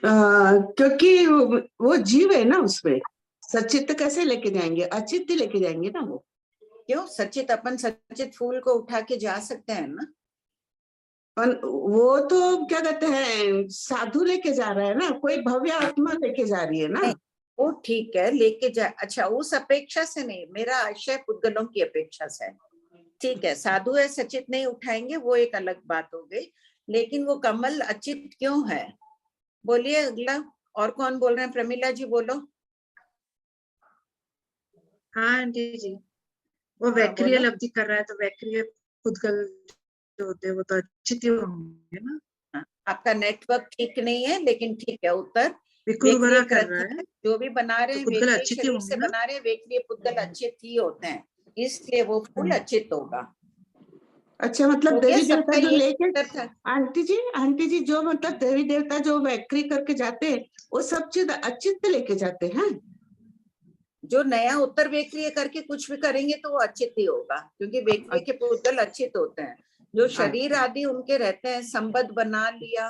क्योंकि वो जीव है ना, उसमें सचित कैसे लेके जाएंगे, अचित ही लेके जाएंगे ना वो। क्यों सचित? अपन सचित फूल को उठा के जा सकते हैं ना। पर वो तो क्या कहते हैं, साधु लेके जा रहा है ना, कोई भव्य आत्मा लेके जा रही है ना। वो ठीक है, लेके जा। अच्छा, उस अपेक्षा से नहीं, मेरा आशय पुद्गलों की अपेक्षा से है। ठीक है, साधु है, सचित नहीं उठाएंगे, वो एक अलग बात हो गई। लेकिन वो कमल अचित क्यों है? बोलिए अगला। और कौन बोल रहे हैं? प्रमिला जी बोलो। हाँ आंटी जी, वो वैक्रिय लब्धि कर रहा है, तो वैक्रिय पुद्गल जो होते हैं वो तो अचित ही होंगे ना। हाँ, आपका नेटवर्क ठीक नहीं है, लेकिन ठीक है उत्तर। विकुर्वरा कर रहा है, जो भी बना रहे हैं तो पुद्गल वेक्रिय अचित ही शरीर होंगे से ना। बना रहे हैं, वेक्रिय पुद्गल अचित ही होते हैं, इसलिए वो फूल अचित होगा। अच्छा, मतलब हो गया देवी देवता सबका जो ये लेके, उत्तर था। आंटी जी जो मतलब देवी देवता जो वैक्री करके जाते हैं, वो सब चीज अचित लेके जाते हैं। जो नया उत्तर वेक्रिय करके कुछ भी करेंगे तो वो अचित ही होगा, क्योंकि वेक्रिय के पुद्गल अचित होते हैं। जो शरीर आदि उनके रहते हैं, संबद्ध बना लिया,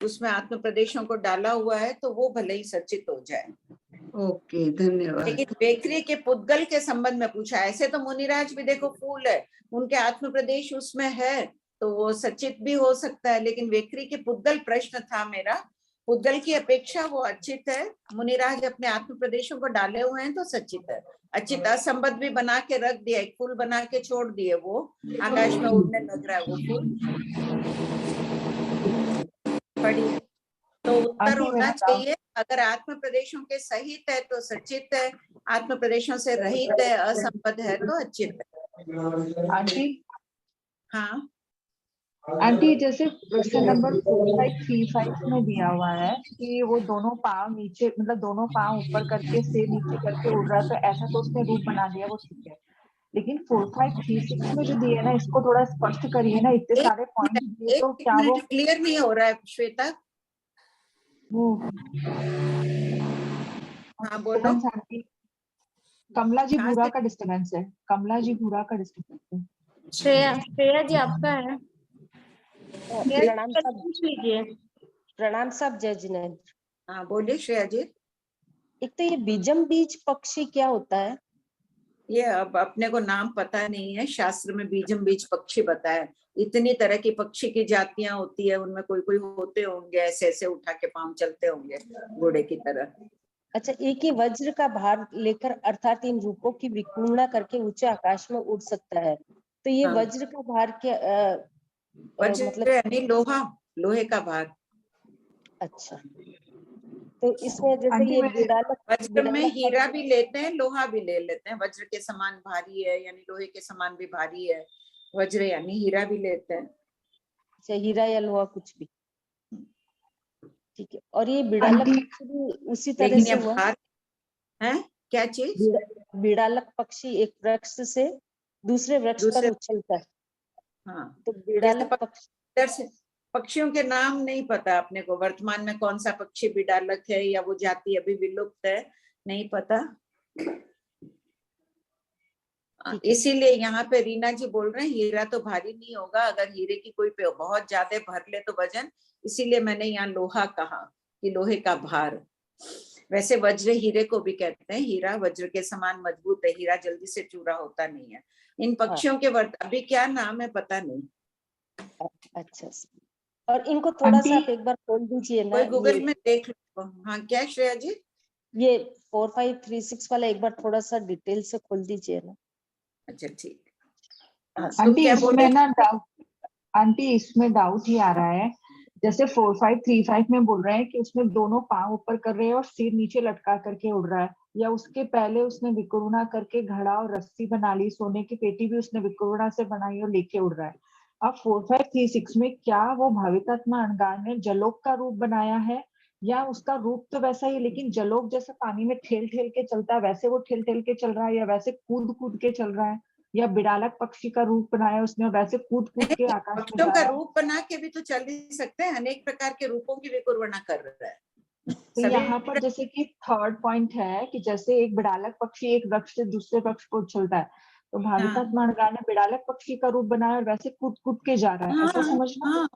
उसमें आत्म प्रदेशों को डाला हुआ है, तो वो भले ही सचित हो जाए। ओके, धन्यवाद। लेकिन वेक्रिय के पुद्गल के संबंध में पूछा। ऐसे तो मुनिराज भी देखो फूल है, उनके आत्म प्रदेश उसमें है, तो वो सचित भी हो सकता है। लेकिन वेक्रिय के पुद्गल प्रश्न था मेरा, पुद्गल की अपेक्षा वो अचित है। मुनिराज अपने आत्म प्रदेशों को डाले हुए हैं तो सचित है। अचित असंबद्ध भी बना के रख दिया, एक फूल बना के छोड़ दिए, वो आकाश में उड़ने लग रहा है वो फूल। पढ़िए, तो उत्तर होना चाहिए, अगर आत्म प्रदेशों के सहित है तो सचित है, आत्म प्रदेशों से रहित है, असंबद्ध है तो अचित है। आंटी, हाँ आंटी जैसे क्वेश्चन नंबर 4535 में दिया हुआ है कि वो दोनों पाँव नीचे, मतलब दोनों पाँव ऊपर करके सिर नीचे करके उड़ रहा है, तो ऐसा तो उसने रूप बना दिया, वो ठीक है। लेकिन 4536 में जो दिया है ना, इसको थोड़ा स्पष्ट करिए ना, इतने सारे पॉइंट दिए तो क्या वो क्लियर नहीं हो रहा है श्वेता। हाँ बोलो। आंटी, कमला जी भूरा का डिस्टर्बेंस है, कमला जी भूरा का डिस्टर्बेंस है। श्रेया जी आपका है। प्रणाम सब, पूछ लीजिए। प्रणाम सब, जय जिनेन्द्र। हाँ बोलिए श्रेया जी। एक तो ये बीजम बीज पक्षी क्या होता है? ये अब अपने को नाम पता नहीं है, शास्त्र में बीजम बीज पक्षी बताया। इतनी तरह की पक्षी की जातियां होती है, उनमें कोई कोई होते होंगे ऐसे ऐसे उठा के पांव चलते होंगे घोड़े की तरह। अच्छा, एक ही वज्र का भार लेकर अर्थात इन रूपों की विकुर्णा करके ऊंचे आकाश में उड़ सकता है, तो ये वज्र का भार क्या वज्र मतलब यानी लोहा, लोहे का भार। अच्छा, तो इसमें जैसे ये वज्र में हीरा भी लेते हैं, लोहा भी ले लेते हैं। वज्र के समान भारी है यानी लोहे के समान भी भारी है, वज्र यानी हीरा भी लेते हैं। अच्छा, हीरा या लोहा कुछ भी, ठीक है। और ये बिड़ालक पक्षी भी उसी तरह से हुआ है? क्या चीज? बिड़ालक पक्षी एक वृक्ष से दूसरे वृक्ष पर उछलता है। हाँ, तो बिड़ालक पक्षी, पक्षियों के नाम नहीं पता अपने को, वर्तमान में कौन सा पक्षी बिड़ालक है या वो जाति अभी विलुप्त है, नहीं पता। इसीलिए यहाँ पे रीना जी बोल रहे हैं हीरा तो भारी नहीं होगा, अगर हीरे की कोई बहुत ज्यादा भर ले तो वजन, इसीलिए मैंने यहाँ लोहा कहा कि लोहे का भार। वैसे वज्र हीरे को भी कहते हैं, हीरा वज्र के समान मजबूत है, हीरा जल्दी से चूरा होता नहीं है। इन पक्षियों के अभी क्या नाम है पता नहीं। अच्छा, और इनको थोड़ा सा आप एक बार खोल दीजिए ना, कोई गूगल में देख लो। हाँ क्या श्रेया जी? ये 4536 वाला एक बार थोड़ा सा डिटेल से खोल दीजिए ना। अच्छा ठीक। आंटी इसमें ना डाउट, आंटी इसमें डाउट ही आ रहा है। जैसे 4535 में बोल रहे हैं कि उसमें दोनों पांव ऊपर कर रहे हैं और सिर नीचे लटका करके उड़ रहा है, या उसके पहले उसने विकुर्णा करके घड़ा और रस्सी बना ली, सोने की पेटी भी उसने विकुर्णा से बनाई और लेके उड़ रहा है। अब 4536 में क्या वो भावितात्मा अणगार ने जलोक का रूप बनाया है, या उसका रूप तो वैसा ही है, लेकिन जलोग जैसे पानी में ठेल ठेल के चलता है वैसे वो ठेल ठेल के चल रहा है, या वैसे कूद कूद के चल रहा है, या बिड़ालक पक्षी का रूप बनाया उसने और वैसे कूद कूद के आकाश में पक्षियों जा का रहा है। रूप बना के भी तो चल ही सकते हैं, अनेक प्रकार के रूपों की विकुर्वणा कर रहा है। तो यहाँ पर जैसे कि थर्ड पॉइंट है कि जैसे एक बिड़ालक पक्षी एक वृक्ष से दूसरे वृक्ष को उछलता है, तो भावितात्मा अनगार ने बिड़ालक पक्षी का रूप बनाया और वैसे कूद कूद के जा रहा है, ऐसा समझना।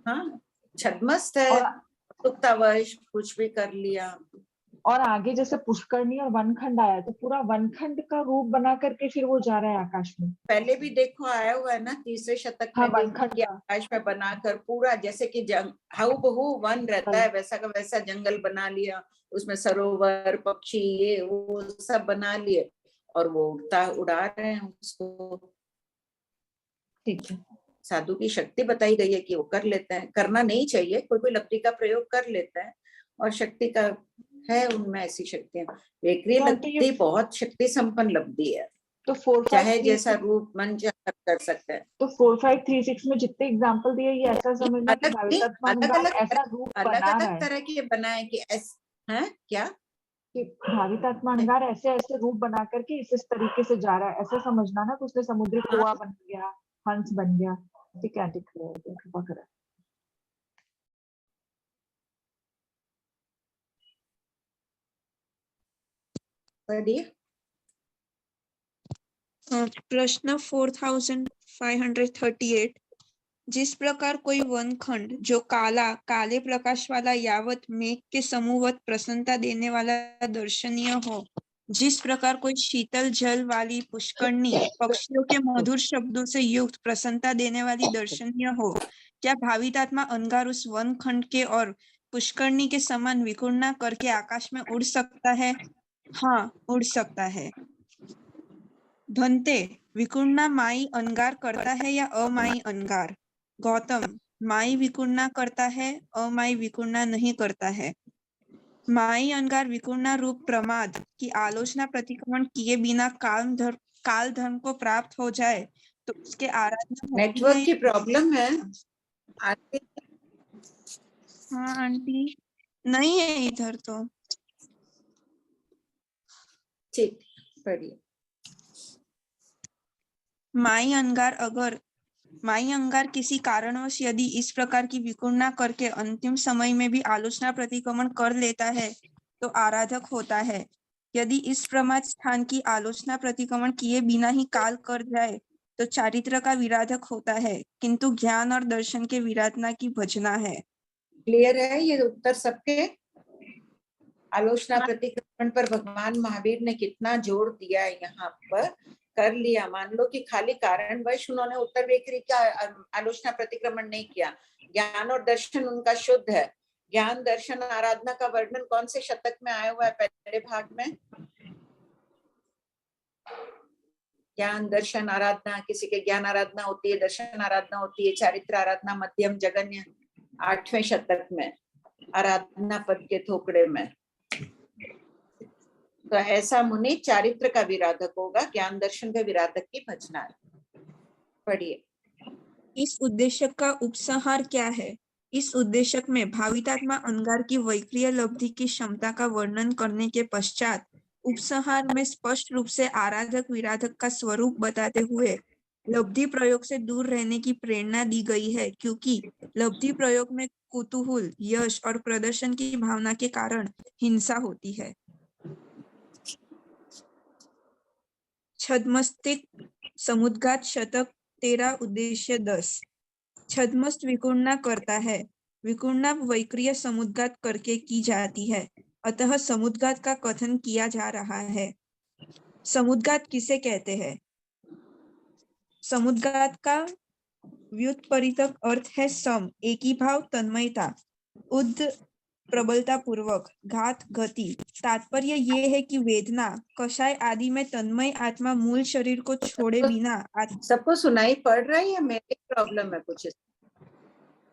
हाँ, छद्मस्त है, उत्सुकतावश कुछ भी कर लिया। और आगे जैसे पुष्करणी और वनखंड आया, तो पूरा वनखंड का रूप बना करके फिर वो जा रहा है आकाश में। पहले भी देखो आया हुआ है ना, तीसरे शतक में भी आकाश में बनाकर पूरा जैसे कि हूबहू वन रहता है वैसा का वैसा जंगल बना लिया, उसमें सरोवर पक्षी ये वो सब बना लिए और वो उड़ा रहे हैं उसको। ठीक है, साधु की शक्ति बताई गई है कि वो कर लेते हैं, करना नहीं चाहिए, कोई कोई लब्धि का प्रयोग कर लेता है और शक्ति का है उनमें ऐसी शक्तियां। वेकरी लब्धि बहुत शक्ति संपन्न लब्धि है, तो 4, 5, चाहे जैसा रूप मन चाहे कर सकते हैं। तो 4, 5, 3, 6 में जितने एग्जांपल दिए ये ऐसा समझना कि भावितात्मा अनगार ऐसा रूप बना रहा है, अलग तरह के बनाए कि हैं क्या कि भावितात्मा अनगार ऐसे ऐसे रूप बना करके इस तरीके से जा रहा है, ऐसा समझना ना कि उसने समुद्री कुआ बन गया, हंस बन गया। ठीक है, ठीक है, कृपा करें। प्रश्न 4538। जिस प्रकार कोई वनखंड जो काले प्रकाश वाला यावत मेघ के समूहवत प्रसन्नता देने वाला दर्शनीय हो, जिस प्रकार कोई शीतल जल वाली पुष्करणी पक्षियों के मधुर शब्दों से युक्त प्रसन्नता देने वाली दर्शनीय हो, क्या भावितात्मा अनगार उस वनखंड के और पुष्करणी के समान विकुर्णा करके आकाश में उड़ सकता है? हाँ, उड़ सकता है। भंते, विकुर्णा माई अनगार करता है या अमाई अनगार? गौतम, माई विकुर्णा करता है, अमाई विकुर्णा नहीं करता है। माई अनगार विकुर्णा रूप प्रमाद की आलोचना प्रतिक्रमण किए बिना काल धर्म को प्राप्त हो जाए तो उसके आराधना। नेटवर्क की प्रॉब्लम है आंटी। हाँ आंटी, नहीं है इधर तो। ठीक, पढ़िए। माई अंगार किसी कारणवश यदि इस प्रकार की विकुर्णा करके अंतिम समय में भी आलोचना प्रतिक्रमण कर लेता है तो आराधक होता है। यदि इस प्रमाद स्थान की आलोचना प्रतिक्रमण किए बिना ही काल कर जाए तो चारित्र का विराधक होता है, किंतु ज्ञान और दर्शन के विराधना की भजना है। क्लियर है ये उत्तर सबके? आलोचना प्रतिक्रमण पर भगवान महावीर ने कितना जोर दिया है यहाँ पर। कर लिया, मान लो कि खाली कारणवश उन्होंने उत्तर वेखरी का आलोचना प्रतिक्रमण नहीं किया, ज्ञान और दर्शन उनका शुद्ध है। ज्ञान दर्शन आराधना का वर्णन कौन से शतक में आया हुआ है? पहले भाग में ज्ञान दर्शन आराधना, किसी के ज्ञान आराधना होती है, दर्शन आराधना होती है, चारित्र आराधना मध्यम जगन्य 8वें शतक में आराधना पद के थोकड़े में। तो ऐसा मुनि चारित्र का विराधक होगा, ज्ञान दर्शन का विराधक की भजना है। पढ़िए। इस उद्देश्य का उपसंहार क्या है? इस उद्देश्य में भावितात्मा अनगार की वैक्रिय लब्धि की क्षमता का वर्णन करने के पश्चात उपसंहार में स्पष्ट रूप से आराधक विराधक का स्वरूप बताते हुए लब्धि प्रयोग से दूर रहने की प्रेरणा दी गई है, क्योंकि लब्धि प्रयोग में कुतूहल, यश और प्रदर्शन की भावना के कारण हिंसा होती है। छद्मस्तिक समुद्घात शतक 13 उद्देश्य 10। छद्मस्त विकुर्णा करता है। विकुर्णा वैक्रिय समुद्घात करके की जाती है, अतः समुद्घात का कथन किया जा रहा है। समुद्घात किसे कहते हैं? समुद्घात का व्युत्पत्तिक अर्थ है सम, एकी भाव, तन्मयता, उद्ध प्रबलता पूर्वक, घात, गति। तात्पर्य ये है कि वेदना, कषाय आदि में तन्मय आत्मा मूल शरीर को छोड़े बिना। सबको सुनाई पड़ रहा है या मेरी प्रॉब्लम है कुछ?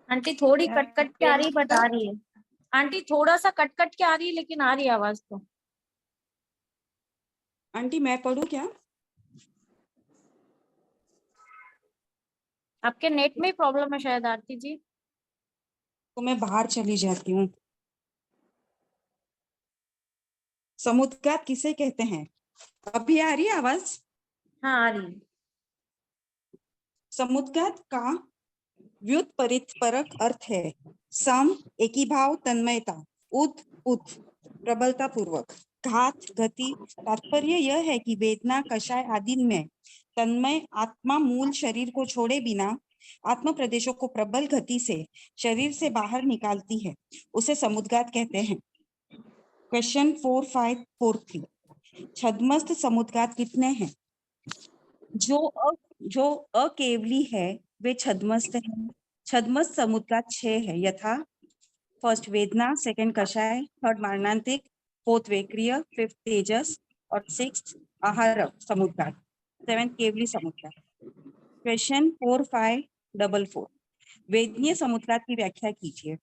आंटी थोड़ी कट कट के आ रही, बट आ रही है। आंटी थोड़ा सा कट कट के आ रही है, लेकिन आ रही है आवाज तो। आंटी मैं पढ़ूं क्या? आपके नेट में प्रॉब्लम है शायद आरती जी। तो मैं बाहर चली जाती हूँ। समुद्घात किसे कहते हैं? अभी आ रही है आवाज? हाँ आ रही है। समुद्घात का व्युत्पत्तिपरक अर्थ है सम, एकीभाव, तन्मयता, उत, प्रबलता पूर्वक। घात, गति, तात्पर्य यह है कि वेदना, कषाय आदि में तन्मय आत्मा मूल शरीर को छोड़े बिना आत्म प्रदेशों को प्रबल गति से शरीर से बाहर निकालती है, उसे समुद्घात कहते हैं। क्वेश्चन 4543, छद्मस्थ समुद्घात कितने हैं? जो अकेवली है वे छद्मस्थ है। छद्मस्थ समुद्घात 6 है, यथा फर्स्ट वेदना, सेकंड कषाय, थर्ड मारणांतिक, फोर्थ वेक्रिय, फिफ्थ तेजस और सिक्स्थ आहार समुद्घात, सेवेंथ केवली समुद्घात। क्वेश्चन 4544, वेदनीय समुद्घात की व्याख्या कीजिए।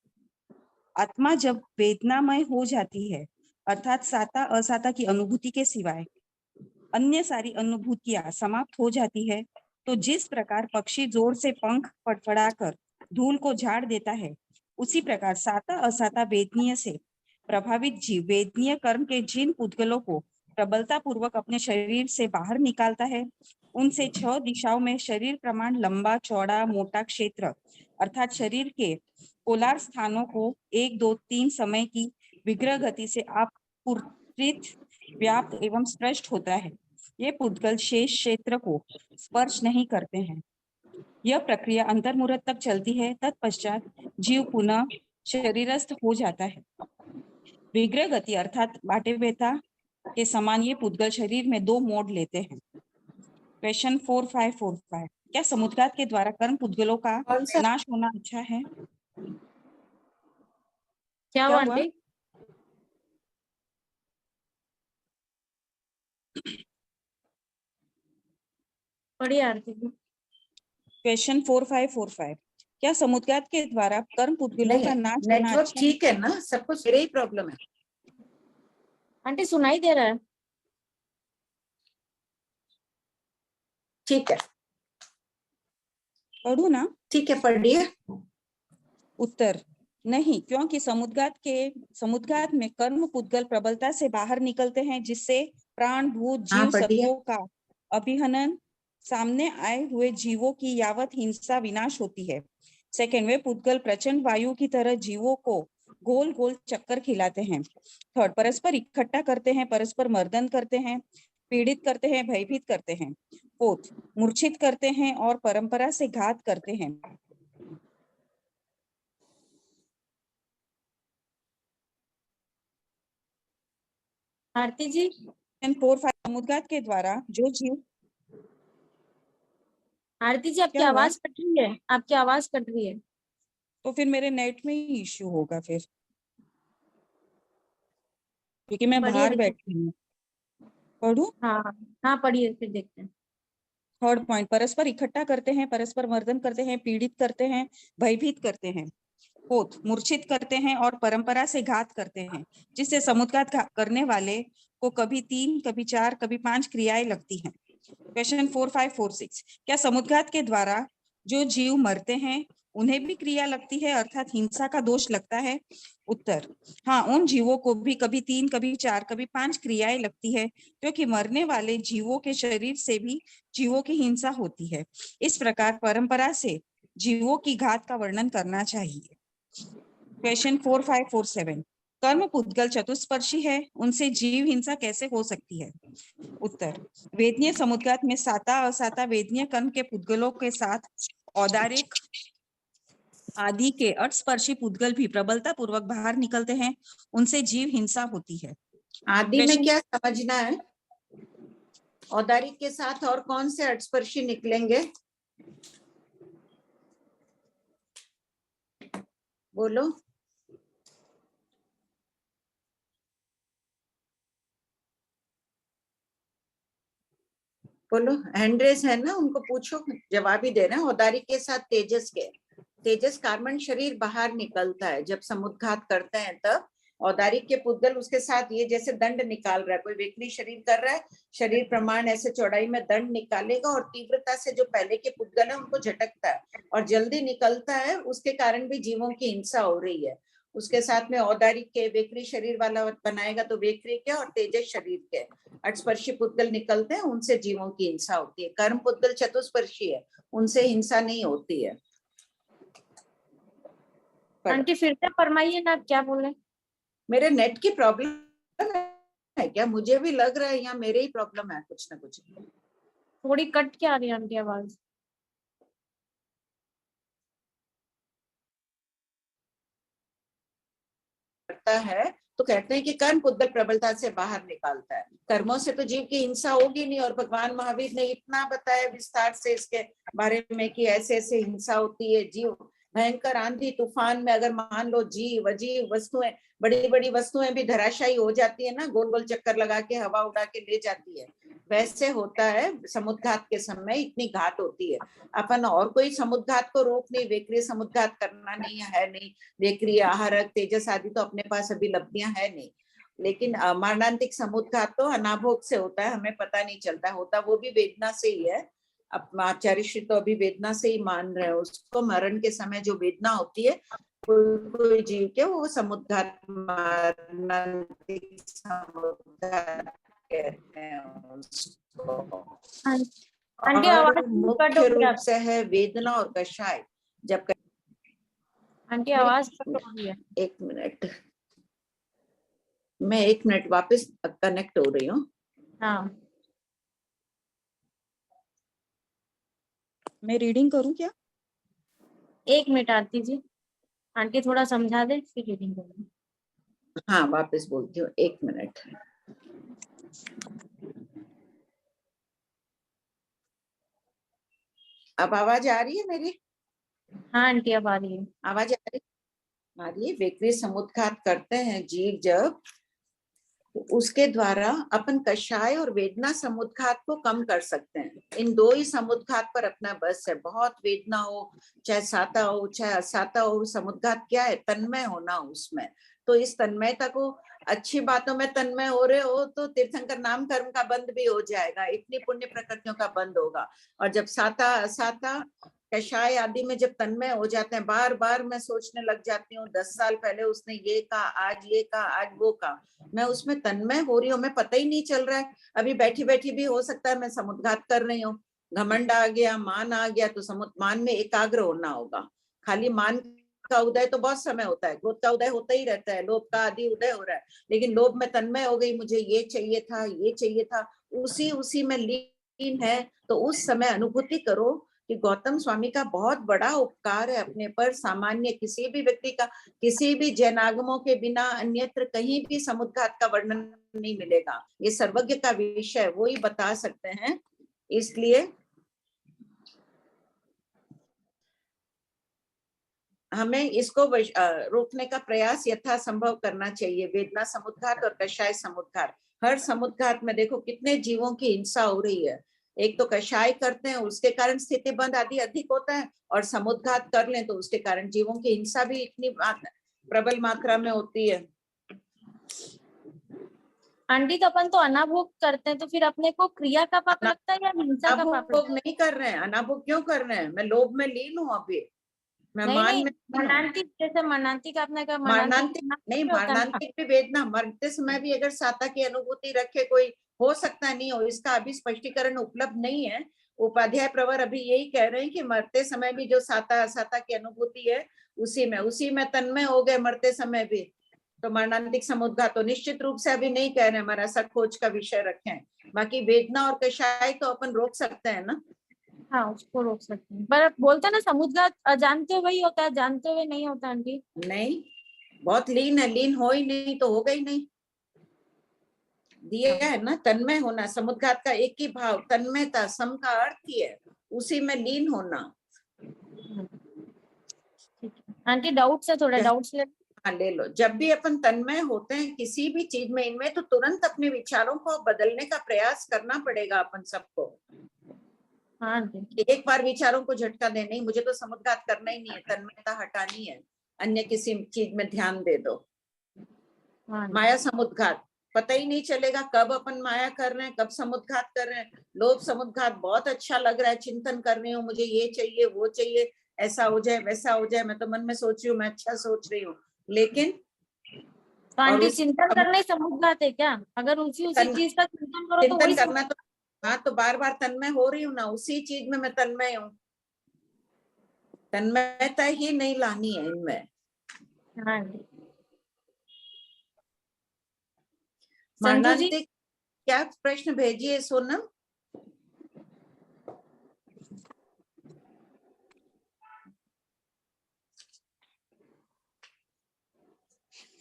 आत्मा जब वेदनामय हो जाती है अर्थात साता असाता की अनुभूति के सिवाय अन्य सारी अनुभूतियां समाप्त हो जाती है, तो जिस प्रकार पक्षी जोर से पंख फड़फड़ाकर धूल को झाड़ देता है, उसी प्रकार साता असाता वेदनीय से प्रभावित जीव वेदनीय कर्म के जिन पुद्गलों को प्रबलता पूर्वक अपने शरीर से बाहर निकालता है, उनसे 6 दिशाओं में शरीर प्रमाण लंबा, चौड़ा, मोटा क्षेत्र अर्थात शरीर के पोलार स्थानों को 1, 2, 3 समय की विग्रह गति से आपूर्तित, व्याप्त एवं स्पष्ट होता है। ये पुद्गल शेष क्षेत्र को स्पर्श नहीं करते हैं। यह प्रक्रिया अंतर्मुहूर्त तक चलती है, तत्पश्चात जीव पुनः शरीरस्थ हो जाता है। विग्रह गति अर्थात बाटे बेता के समान ये पुद्गल शरीर में 2 मोड लेते हैं। क्वेश्चन 4545, क्या समुद्घात के द्वारा कर्म पुद्गलों का नाश होना अच्छा है? क्या हुआ? आंटी? पढ़िए आरती जी। क्वेश्चन 4545, क्या समुद्घात के द्वारा कर्म पुद्गलों का नाश होना नेटवर्क अच्छा ठीक है ना? सबको मेरे ही प्रॉब्लम है। आंटी सुनाई दे रहा है? ठीक है, पढ़ू ना? ठीक है, पढ़िए। उत्तर, नहीं, क्योंकि समुद्घात में कर्म पुद्गल प्रबलता से बाहर निकलते हैं, जिससे प्राण भूत जीव सत्वों का अभिहनन, सामने आए हुए जीवों की यावत हिंसा विनाश होती है। सेकंड, वे पुद्गल प्रचंड वायु की तरह जीवों को गोल गोल चक्कर खिलाते हैं। थर्ड, परस्पर इकट्ठा करते हैं, परस्पर मर्दन करते हैं, पीड़ित करते हैं, भयभीत करते हैं। फोर्थ, मूर्छित करते हैं और परंपरा से घात करते हैं। आरती जी, 45 समुद्घात के द्वारा जो जीव, आरती जी आपकी क्या हुआ? आवाज कट रही है, आपकी आवाज कट रही है। तो फिर मेरे नेट में ही इश्यू होगा फिर, क्योंकि मैं पढ़िए बाहर देखो। बैठी हूँ। पढ़ू? हाँ हाँ पढ़िए, फिर देखते हैं। थर्ड पॉइंट, परस्पर इकट्ठा करते हैं, परस्पर मर्दन करते हैं, पीड़ित करते हैं, भयभीत करते हैं। फोर्थ, मूर्छित करते हैं और परंपरा से घात करते हैं, जिससे समुद्घात करने वाले को कभी 3, कभी 4, कभी 5 क्रियाएं लगती हैं। क्वेश्चन 4546, क्या समुद्घात के द्वारा जो जीव मरते हैं उन्हें भी क्रिया लगती है अर्थात हिंसा का दोष लगता है? उत्तर, हाँ, उन जीवों को भी कभी 3, कभी 4, कभी 5 क्रियाएं लगती है, क्योंकि मरने वाले जीवों के शरीर से भी जीवों की हिंसा होती है। इस प्रकार परंपरा से जीवों की घात का वर्णन करना चाहिए। क्वेश्चन 4547, कर्म पुद्गल चतुष्पर्शी है, उनसे जीव हिंसा कैसे हो सकती है? उत्तर, वेदनीय समुद्घात में साता असाता वेदनीय कर्म के पुद्गलों के साथ औदारिक आदि के अर्धस्पर्शी पुद्गल भी प्रबलता पूर्वक बाहर निकलते हैं, उनसे जीव हिंसा होती है। आदि में क्या समझना है? औदारिक के साथ और कौन से अर्धस्पर्शी निकलेंगे? बोलो। बोलो, हैंडरेस है ना, उनको पूछो, जवाब ही दे रहे हैं। औदारिक के साथ तेजस के, तेजस कार्बन शरीर बाहर निकलता है जब समुद्घात करते हैं, तब औदारिक के पुद्गल उसके साथ ये जैसे दंड निकाल रहा है, कोई वेकरी शरीर कर रहा है, शरीर प्रमाण ऐसे चौड़ाई में दंड निकालेगा और तीव्रता से जो पहले के पुद्गल है उनको झटकता है और जल्दी निकलता है, उसके कारण भी जीवों की हिंसा हो रही है। उसके साथ में औदारिक के वेकरी शरीर वाला बनाएगा तो वेकरी के और तेजस शरीर के अटस्पर्शी पुद्गल निकलते हैं, उनसे जीवों की हिंसा होती है। कर्म पुद्गल चतुस्पर्शी है, उनसे हिंसा नहीं होती है। आंटी फिर से फरमाइए ना, आप क्या बोले? मेरे नेट की प्रॉब्लम है क्या? मुझे भी लग रहा है यहाँ मेरे ही प्रॉब्लम है कुछ ना कुछ। थोड़ी कट के आ रही है आंटी आवाज। करता है तो कहते हैं कि कर्म पुद्गल प्रबलता से बाहर निकालता है। कर्मों से तो जीव की हिंसा होगी नहीं, और भगवान महावीर ने इतना बताया विस्तार से इसके बारे में कि ऐसे ऐसे हिंसा होती है। जीव भयंकर आंधी तूफान में अगर मान लो जीव अजीव वस्तुएं, बड़ी बड़ी वस्तुएं भी धराशायी हो जाती है ना, गोल गोल चक्कर लगा के हवा उड़ा के ले जाती है, वैसे होता है समुद्घात के समय। इतनी घात होती है। अपन और कोई समुद्घात को रोक नहीं, वेक्रिय समुद्घात करना नहीं है नहीं, वेक्रिय आहारक तेजस आदि तो अपने पास अभी लब्धियां है नहीं, लेकिन मरणांतिक समुद्घात तो अनाभोग से होता है, हमें पता नहीं चलता। होता वो भी वेदना से ही है। अब आचार्य श्री तो अभी वेदना से ही मान रहे हैं उसको। मरण के समय जो वेदना होती है कोई जीव के, वो समुद्घात मरणांतिक समुद्घात कहते हैं उसको। और मुख्य रूप से है वेदना और कषाय। जब आंटी आवाज कट हो रही है। एक मिनट, मैं 1 मिनट वापस कनेक्ट हो रही हूँ। हाँ, मैं रीडिंग करूं क्या? 1 मिनट आरती जी, आंटी थोड़ा समझा दे फिर रीडिंग करूंगी। हाँ वापस बोलती हूँ, 1 मिनट। अब आवाज आ रही है मेरी? हाँ आंटी अब आ रही है। आवाज आ रही है। वेक्रिय समुद्घात करते हैं जीव जब, तो उसके द्वारा अपन कषाय और वेदना समुद्घात को कम कर सकते हैं। इन 2 ही समुद्घात पर अपना बस है। बहुत वेदना हो, चाहे साता हो चाहे असाता हो, समुद्घात क्या है? तन्मय होना उसमें। तो इस तन्मयता को, अच्छी बातों में तन्मय हो रहे हो तो तीर्थंकर नाम कर्म का बंद भी हो जाएगा, इतनी पुण्य प्रकृतियों का बंद होगा। और जब साता असाता कषाय आदि में जब तन्मय हो जाते हैं, बार बार मैं सोचने लग जाती हूँ 10 साल पहले उसने ये कहा, आज ये कहा, आज वो कहा, मैं उसमें तन्मय हो रही हूँ, मैं पता ही नहीं चल रहा है। अभी बैठी बैठी भी हो सकता है मैं समुद्घात कर रही हूँ। घमंड आ गया, मान आ गया, तो मान में एकाग्र होना होगा। खाली मान का उदय तो बहुत समय होता है, क्रोध का उदय होता ही रहता है, लोभ का आदि उदय हो रहा है, लेकिन लोभ में तन्मय हो गई, मुझे ये चाहिए था, ये चाहिए था, उसी में लीन है। तो उस समय अनुभूति करो कि गौतम स्वामी का बहुत बड़ा उपकार है अपने पर। सामान्य किसी भी व्यक्ति का, किसी भी जैनागमों के बिना अन्यत्र कहीं भी समुद्घात का वर्णन नहीं मिलेगा। ये सर्वज्ञ का विषय वो ही बता सकते हैं। इसलिए हमें इसको रोकने का प्रयास यथासंभव करना चाहिए। वेदना समुद्घात और कषाय समुद्घात, हर समुद्घात में देखो कितने जीवों की हिंसा हो रही है। एक तो कषाय करते हैं, उसके कारण स्थिति बंध आदि अधिक होता है, और समुद्घात कर लें तो उसके कारण जीवों की हिंसा भी इतनी प्रबल मात्रा में होती है। आंटी तो अपन तो अनाभोग करते हैं, तो फिर अपने को क्रिया का पाप लगता है या हिंसा का पाप लगता है? अनाभोग नहीं कर रहे हैं। अनाभोग क्यों कर रहे हैं? मैं लोभ में लीन हूँ अभी, मैं मान में मरणांतिक, जैसे मरणांतिक आपने कहा, मरणांतिक नहीं, मरणांतिक भी वेदना, मरते समय भी अगर साता की अनुभूति रखे कोई, हो सकता नहीं हो, इसका अभी स्पष्टीकरण उपलब्ध नहीं है। उपाध्याय प्रवर अभी यही कह रहे हैं कि मरते समय भी जो साता असाता की अनुभूति है, उसी में तन्मय हो गए मरते समय भी, तो मरणांतिक समुद्घात तो निश्चित रूप से अभी नहीं कह रहे, हमारा सब खोज का विषय रखें। बाकी वेदना और कषाय तो अपन रोक सकते हैं ना। हाँ उसको रोक सकते हैं, पर बोलते हैं ना समुद्घात अजानते हुए ही होता है, जानते हुए नहीं होता आंटी। नहीं, बहुत लीन है, लीन हो ही नहीं तो होगा ही नहीं। दिया है ना तन्मय होना, समुद्घात का एक ही भाव तन्मयता, सम का अर्थ ही है उसी में लीन होना। आंटी डाउट्स है, थोड़े डाउट्स ले लो। जब भी अपन तन्मय होते हैं किसी भी चीज में, इनमें तो तुरंत अपने विचारों को बदलने का प्रयास करना पड़ेगा अपन सबको। हाँ, एक बार विचारों को झटका दे, नहीं मुझे तो समुद्घात करना ही नहीं है, तन्मयता हटानी है, अन्य किसी चीज में ध्यान दे दो। माया समुद्घात, पता ही नहीं चलेगा कब अपन माया कर रहे हैं, कब समुद्घात कर रहे हैं। लोभ समुद्घात, बहुत अच्छा लग रहा है, चिंतन कर रही हूँ, मुझे ये चाहिए वो चाहिए, ऐसा हो जाए वैसा हो जाए, मैं तो मन में सोच रही हूँ मैं अच्छा सोच रही हूँ, लेकिन तो आंटी चिंतन करना ही समुद्घात है क्या? अगर उसी चीज का चिंतन करो तो वही चिंतन करना तो, हाँ तो बार बार तन्मय हो रही हूँ ना, उसी चीज में मैं तन्मय हूँ। तन्मयता ही नहीं लानी है इनमें। हाँ जी। मरणांतिक क्या प्रश्न भेजिए सोनम?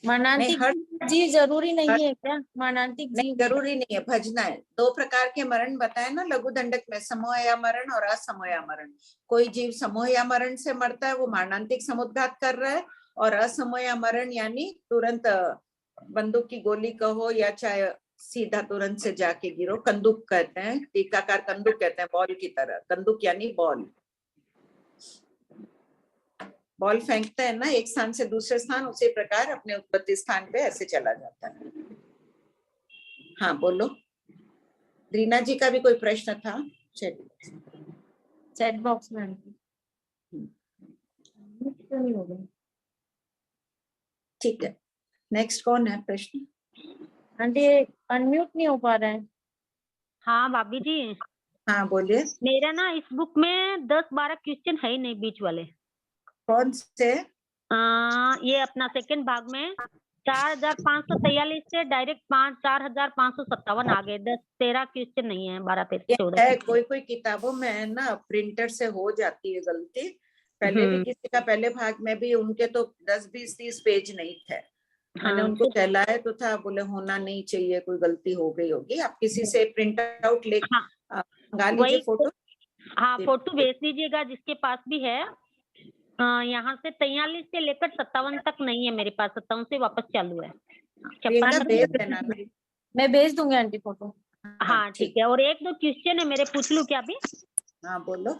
मरणांतिक जीव जरूरी नहीं है क्या? मरणांतिक जीव जरूरी नहीं है, भजना है। 2 प्रकार के मरण बताए ना लघु दंडक में, समूहया मरण और असमूहया मरण। कोई जीव समूहया मरण से मरता है, वो मरणांतिक समुद्घात कर रहा है, और असमूहया मरण यानी तुरंत बंदूक की गोली कहो या चाहे सीधा तुरंत से जाके गिरो, कंदुक कहते हैं, टीकाकार कंदुक कहते हैं, बॉल की तरह। कंदुक यानी बॉल फेंकते हैं ना एक स्थान से दूसरे स्थान, उसी प्रकार अपने उत्पत्ति स्थान पे ऐसे चला जाता है। हाँ बोलो, रीना जी का भी कोई प्रश्न था चैट बॉक्स में। ठीक है, नेक्स्ट कौन है प्रश्न? आंटी अनम्यूट नहीं हो पा रहा है। हाँ भाभी जी। हाँ बोलिए। मेरा ना इस बुक में 10-12 क्वेश्चन है ही नहीं बीच वाले। कौन से? ये अपना सेकंड भाग में 4543 से डायरेक्ट 4557 आ गए। 10-13 क्वेश्चन नहीं है, 12-13-14। कोई किताबों में है ना प्रिंटर से हो जाती है गलती। पहले भी किसी का पहले भाग में भी उनके तो 10-20-30 पेज नहीं थे। मैंने उनको कहलाया तो था, बोले होना नहीं चाहिए, कोई गलती हो गई होगी। आप किसी से प्रिंट आउट ले मंगा लीजिए फोटो। हाँ फोटो भेज दीजिएगा जिसके पास भी है। यहाँ से 43 से लेकर 57 तक नहीं है मेरे पास, 57 से वापस चालू है। मैं भेज दूंगी आंटी फोटो। हाँ ठीक है। और 1-2 क्वेश्चन है मेरे, पूछ लूं क्या अभी? हाँ बोलो।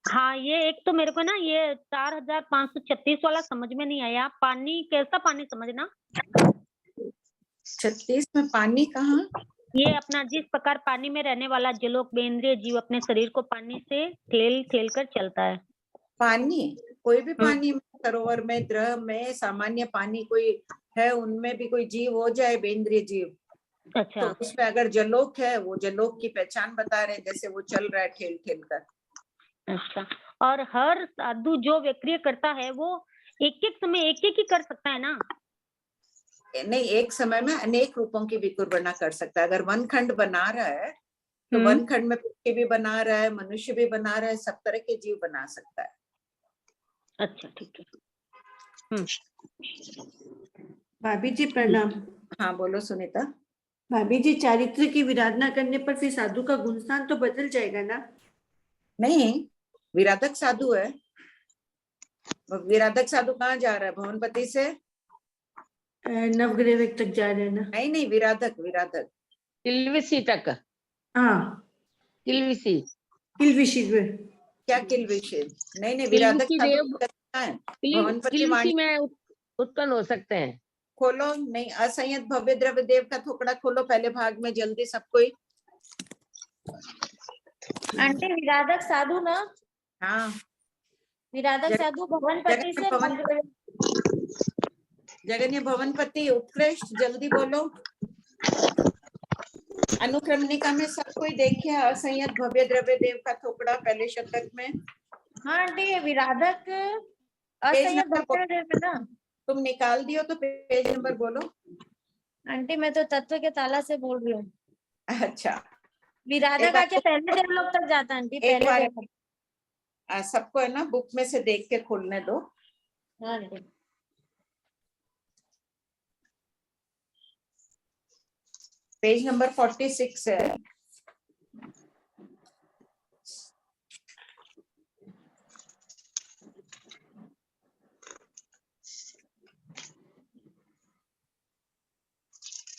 हाँ ये एक तो मेरे को ना ये 4536 वाला समझ में नहीं आया। पानी कैसा पानी समझना? 36 में पानी कहाँ? ये अपना जिस प्रकार पानी में रहने वाला जलोक बेंद्रिय जीव अपने शरीर को पानी से ठेल कर चलता है। पानी कोई भी पानी में, सरोवर में, द्रव में, सामान्य पानी कोई है, उनमें भी कोई जीव हो जाए बेंद्रिय जीव, अच्छा तो उसमें अगर जलोक है, वो जलोक की पहचान बता रहे, जैसे वो चल रहा है ठेल कर। अच्छा, और हर साधु जो विक्रिय करता है वो एक समय एक ही कर सकता है ना? नहीं, एक समय में अनेक रूपों की विकुर्बणा कर सकता है। अगर वनखंड बना रहा है तो वनखंड में पक्षी भी बना रहा है, मनुष्य भी बना रहा है, सब तरह के जीव बना सकता है। अच्छा ठीक है। भाभी जी प्रणाम। हाँ बोलो सुनीता। भाभी जी, चारित्र की विराधना करने पर फिर साधु का गुणस्थान तो बदल जाएगा ना? नहीं, विराधक साधु है। विराधक साधु कहाँ जा रहा है? भवनपति से नवग्रह तक जा रहे हैं ना? नहीं, विराधक किल्विसी तक। हाँ किल्विसी क्या किल्विशी? नहीं, विराधक किल्विसी में उत्पन्न हो सकते हैं। खोलो, नहीं, असंयत भव्य द्रव्य देव का थोकड़ा खोलो पहले भाग में, जल्दी सबको। आंटी विराधक साधु ना? हाँ विराधक साधु भवनपति से जगन्य भवनपति उत्कृष्ट, जल्दी बोलो। अनुक्रमणिका में सब कोई देखिए, असंयत भव्य द्रव्य देव का थोकड़ा पहले शतक में। हाँ आंटी विराधक असंयत भव्य देव है ना? तुम निकाल दियो तो पेज नंबर बोलो। आंटी मैं तो तत्व के ताला से बोल रही हूँ। अच्छा, विराधक आके पहले देवलोक तक जाता है आंटी, पहले सबको है ना बुक में से देख के खोलने दो। हाँ पेज नंबर 46 है।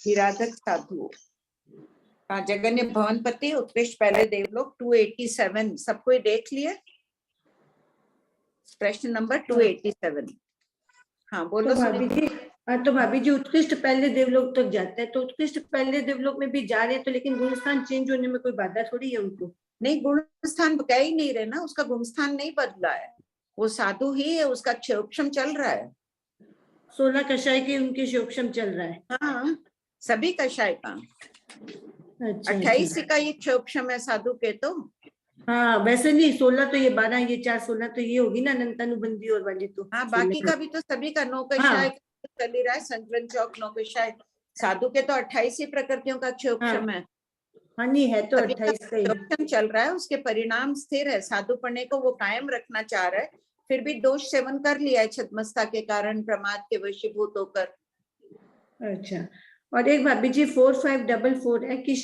विराधक साधु, जगन्य भवनपति, उत्कृष्ट पहले देवलोक, 287 सबको देख लिए? प्रश्न नंबर 287। हाँ बोलो। तो भाभी जी उत्कृष्ट पहले देवलोक तक जाता है, तो उत्कृष्ट पहले देवलोक में भी जा रहे हैं, तो लेकिन गुणस्थान चेंज होने में कोई बाधा थोड़ी है उनको? नहीं, गुणस्थान कह ही नहीं रहे ना, उसका गुणस्थान नहीं बदला है, वो साधु ही है, उसका क्षोभम चल रहा है। 16 कषाय के उनके शोक्षम चल रहा है। हाँ, सभी कषाय का। अच्छा 28 का ये क्षोक्षम है साधु के तो। हाँ वैसे नहीं 16 तो ये 12 ये 4 16 तो ये होगी ना अनंतानुबंधी और वाली तो। हाँ बाकी का भी तो सभी का 9 कषाय चल ही रहा है। संतरण चौक 9 कषाय, साधु के तो 28 ही प्रकृतियों का क्षोक्षम है। हाँ नहीं है तो 28 का ही क्षोक्षम चल रहा है, उसके परिणाम स्थिर है। साधु पढ़ने को वो कायम रखना चाह रहा है, फिर भी दोष सेवन कर लिया है छद्मस्ता के कारण, प्रमाद के वशीभूत होकर। अच्छा, और एक भाभी जी 4544 है कि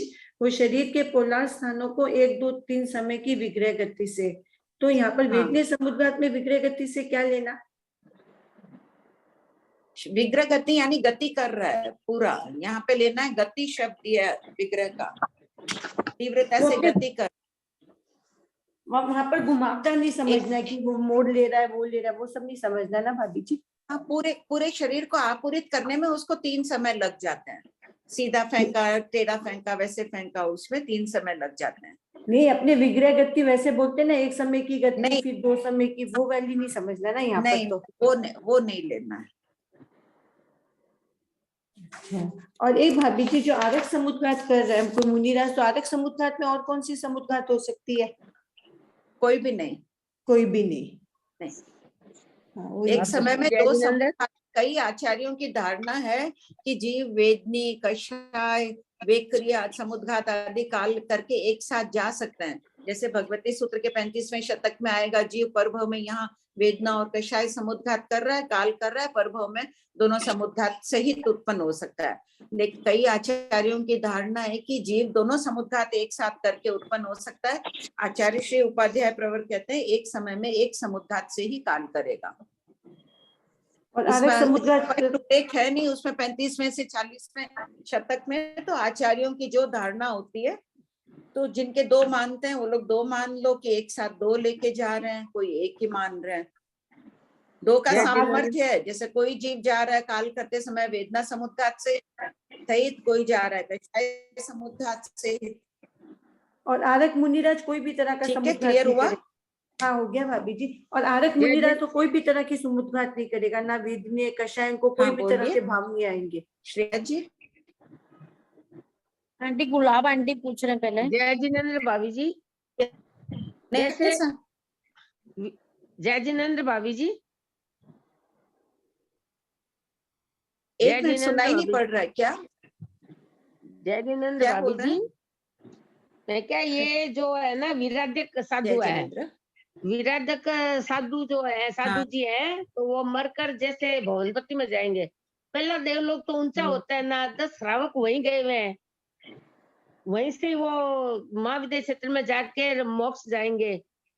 वो शरीर के पोलार स्थानों को 1 2 3 समय की विग्रह गति से, तो यहाँ पर वेदनीय समुद्घात में विग्रह गति से क्या लेना? विग्रह गति यानी गति कर रहा है पूरा, यहाँ पे लेना है गति शब्द दिया विग्रह का, तीव्रता से गति कर। वहां पर घुमावदार नहीं समझना है कि वो मोड़ ले रहा है वो ले रहा है, वो सब नहीं समझना ना भाभी जी। हाँ पूरे शरीर को आपूरित करने में उसको 3 समय लग जाते हैं। सीधा फेंका, टेढ़ा फेंका, वैसे फेंका, उसमें 3 समय लग जाते हैं। नहीं अपने विग्रह गति वैसे बोलते ना, 1 समय की गति नहीं, फिर 2 समय की, वो वैल्यू नहीं समझना ना यहाँ पर तो। वो नहीं लेना है। और एक भाभी जी जो आरक समुद्घात कर रहे हैं कोई मुनिराज, तो आरक समुद्घात में और कौन सी समुद्घात हो सकती है? कोई भी नहीं। कोई भी नहीं। एक समय में 2 समुद्घात। कई आचार्यों की धारणा है कि जीव वेदनी, कषाय, वेक्रिया, समुद्घात आदि काल करके एक साथ जा सकते हैं। जैसे भगवती सूत्र के 35वें शतक में आएगा, जीव परभव में यहाँ वेदना और कषाय समुद्घात कर रहा है, काल कर रहा है, परभव में दोनों समुद्घात सहित उत्पन्न हो सकता है। लेकिन कई आचार्यों की धारणा है कि जीव दोनों समुद्घात एक साथ करके उत्पन्न हो सकता है। आचार्य श्री उपाध्याय प्रवर कहते हैं एक समय में एक समुद्घात से ही काल करेगा। और आरक समुद्घात एक है नहीं उसमें 35वें से 40वें शतक में तो आचार्यों की जो धारणा होती है, तो जिनके 2 मानते हैं वो लोग 2 मान लो कि एक साथ 2 लेके जा रहे हैं, कोई एक ही मान रहे हैं। 2 का सामर्थ्य है। जैसे कोई जीव जा रहा है काल करते समय वेदना समुद्घात से सहित, कोई जा रहा है कषाय समुद्घात से। और आरक मुनिराज कोई भी तरह का समुद्घात क्लियर हुआ? हाँ हो गया भाभी जी। और आरक मुनिराज तो कोई भी तरह की समुद्घात नहीं करेगा, ना वेदनीय कषाय को कोई भी तरह के भाव नहीं आएंगे। श्रेया जी। आंटी गुलाब आंटी पूछ रहे हैं पहले। जय जिनेन्द्र भाभी जी। जैसे जय जिनेन्द्र भाभी जी, एक मिनट सुनाई नहीं पड़ रहा है क्या? जय जिनेन्द्र भाभी जी, मैं क्या ये जो है ना विराधक साधु है, विराधक साधु जो है, साधु जी है, तो वो मरकर जैसे भवनपति में जाएंगे। पहला देवलोक तो ऊंचा होता है ना, 10 श्रावक वहीं गए हुए हैं, वहीं से वो महाविद्या क्षेत्र में जाके मोक्ष जाएंगे।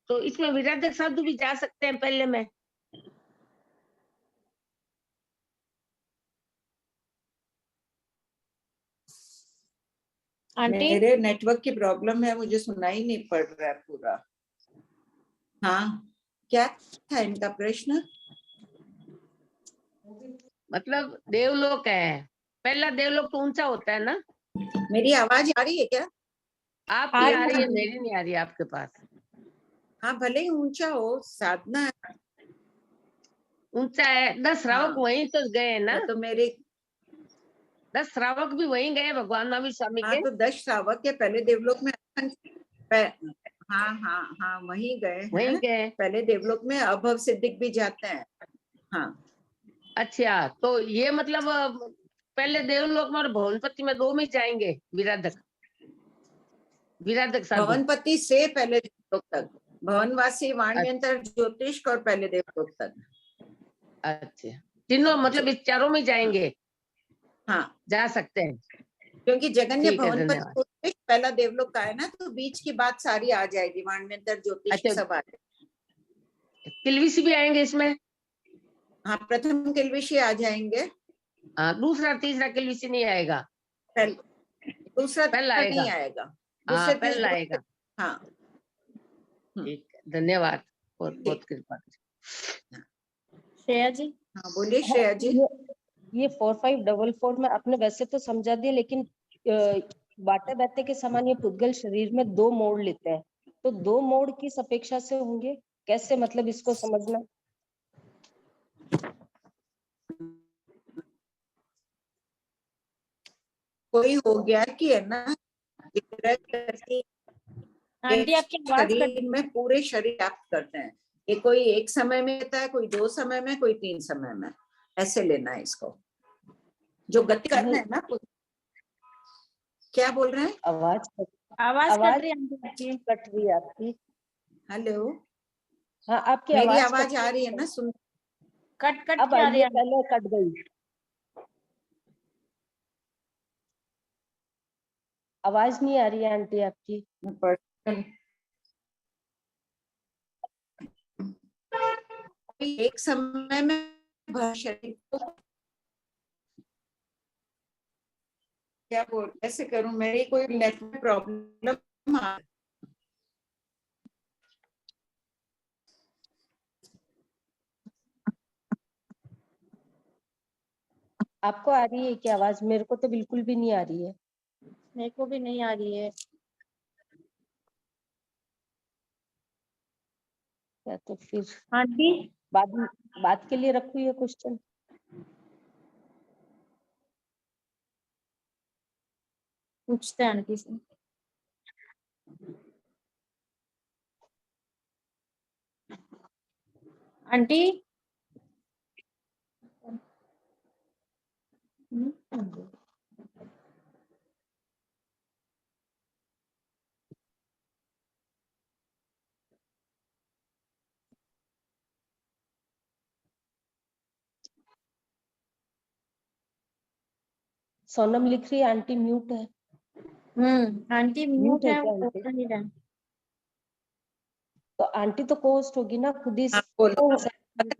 तो इसमें विराधक साधु भी जा सकते हैं पहले में। मेरे नेटवर्क की प्रॉब्लम है, मुझे सुनाई नहीं पड़ रहा है पूरा। हाँ क्या था इनका प्रश्न? मतलब देवलोक है, पहला देवलोक तो ऊंचा होता है ना। मेरी आवाज आ रही है क्या? आपकी आ रही है, मेरी नहीं आ रही है आपके पास। हाँ भले ही ऊंचा हो, साधना है, ऊंचा है। 10 श्रावक वहीं तो गए ना, तो मेरे 10 श्रावक भी वहीं गए भगवान महावीर स्वामी के। हाँ तो 10 श्रावक के पहले देवलोक में हाँ वहीं गए, वहीं गए। पहले देवलोक में अभव सिद्धिक भी जाते हैं। हाँ अच्छा, तो ये मतलब पहले देवलोक में और भवनपति में 2 में जाएंगे विराधक साधु। भवनपति से पहले देवलोक तक, भवनवासी, वाणियंत्र, ज्योतिष और पहले देवलोक तक। अच्छा, तीनों मतलब इस चारों में जाएंगे। हाँ जा सकते हैं, क्योंकि जगन्य भवनपति पहला देवलोक का है ना, तो बीच की बात सारी आ जाएगी, वाणियंत्र, ज्योतिष सब आ जाएगी। किलविशी भी आएंगे इसमें। हाँ प्रथम किलविशी आ जाएंगे। हाँ, दूसरा तीसरा किलविशी नहीं आएगा। दूसरा पहला नहीं आएगा, हाँ पहला आएगा। हाँ ठीक है, धन्यवाद, बहुत बहुत कृपा। श्रेया जी। हाँ बोलिए श्रेया जी। ये 4544 में आपने वैसे तो समझा दिया, लेकिन बाटे बैठे के समान ये पुद्गल शरीर में 2 मोड़ लेते हैं, तो 2 मोड़ किस अपेक्षा से होंगे, कैसे मतलब इसको समझना? कोई हो गया कि है ना, विग्रह गति आंटी आपकी आवाज कट शरीर में पूरे शरीर व्याप्त करते हैं। ये कोई एक समय में होता है, कोई 2 समय में, कोई 3 समय में, ऐसे लेना है इसको। जो गति करना है ना, क्या बोल रहे हैं? आवाज कट रही है आंटी आपकी। कट रही है आपकी। हेलो, हाँ आपकी मेरी आवाज आवाज कट आ रही है ना? सुन, कट अब के आ रही आइए, है। पहले कट गई, आवाज नहीं आ रही है आंटी आपकी। एक समय में शरीर को क्या बोल, कैसे करूं? मेरी कोई नेटवर्क प्रॉब्लम आ, आपको आ रही है क्या आवाज? मेरे को तो बिल्कुल भी नहीं आ रही है। मेरे को भी नहीं आ रही है। या तो फिर आंटी बात के लिए रखू ये क्वेश्चन। पूछते हैं आंटी से। आंटी सोनम लिख रही है आंटी म्यूट है। आंटी म्यूट है, क्या वो आंटी? बोल नहीं रहा। तो आंटी तो कोस्ट होगी ना खुद ही। बोलो।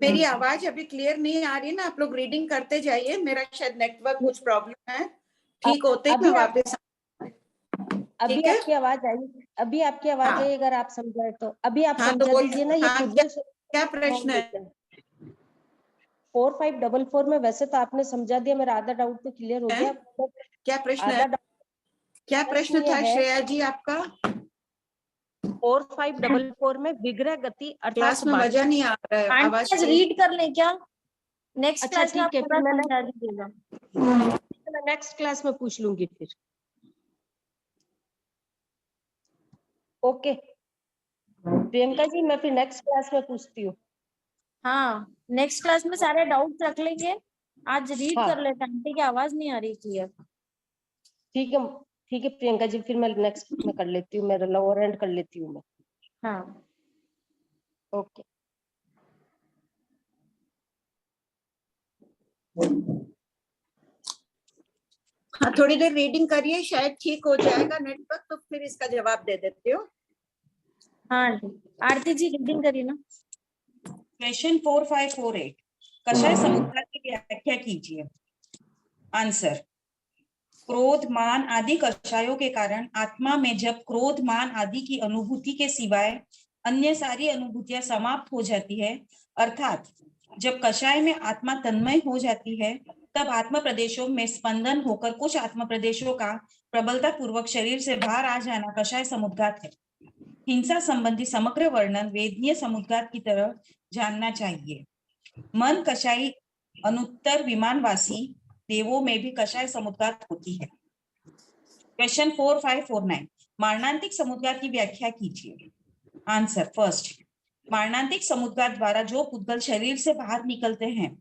मेरी आवाज अभी क्लियर नहीं आ रही ना, आप लोग रीडिंग करते जाइए, मेरा शायद नेटवर्क कुछ प्रॉब्लम है, ठीक होते ही मैं वापस। अभी आपकी आवाज आई, अभी आपकी आवाज आई, अगर आप समझाए तो अभी आप समझा दीजिए ना। ये पुद्गल क्या प्रश्न है? 4544 में वैसे तो आपने समझा दिया, मेरा आधा डाउट तो क्लियर हो गया। क्या प्रश्न है? क्या प्रश्न था श्रेया जी आपका? 4544 में विग्रह गति अर्थात क्लास में मजा नहीं आ रहा है, आवाज रीड कर ले क्या? नेक्स्ट अच्छा क्लास में ठीक है, पूरा फिर समझा दीजिएगा। मैं नेक्स्ट क्लास में पूछ लूंगी फिर। ओके प्रियंका जी, मैं फिर नेक्स्ट क्लास में पूछती हूँ। हाँ नेक्स्ट क्लास में सारे डाउट्स रख लेंगे। आज रीड हाँ। कर लेते हैं, आंटी की आवाज नहीं आ रही क्लियर। ठीक है प्रियंका जी, फिर मैं नेक्स्ट में कर लेती हूँ, मेरा लोअर एंड कर लेती हूँ मैं। हाँ ओके। हाँ थोड़ी देर रीडिंग करिए, शायद ठीक हो जाएगा नेटवर्क, तो फिर इसका जवाब दे देते हो। हाँ आरती जी रीडिंग करिए ना। क्वेश्चन 4548 कषाय समुद्र की व्याख्या कीजिए। आंसर, क्रोध मान आदि कषायों के कारण आत्मा में जब क्रोध मान आदि की अनुभूति के सिवाय अन्य सारी अनुभूतियां समाप्त हो जाती है, अर्थात जब कषाय में आत्मा तन्मय हो जाती है, तब आत्म प्रदेशों में स्पंदन होकर कुछ आत्म प्रदेशों का प्रबलता पूर्वक शरीर से बाहर आ जाना कषाय समुद्घात है। हिंसा संबंधी समग्र वर्णन वेदनीय समुद्घात की तरह जानना चाहिए। मन कषाई अनुत्तर विमानवासी देवों में भी कषाय समुद्घात होती है। क्वेश्चन 4549 मारणांतिक समुद्घात की व्याख्या कीजिए। आंसर, फर्स्ट, मारणांतिक समुद्घात द्वारा जो पुद्गल शरीर से बाहर निकलते हैं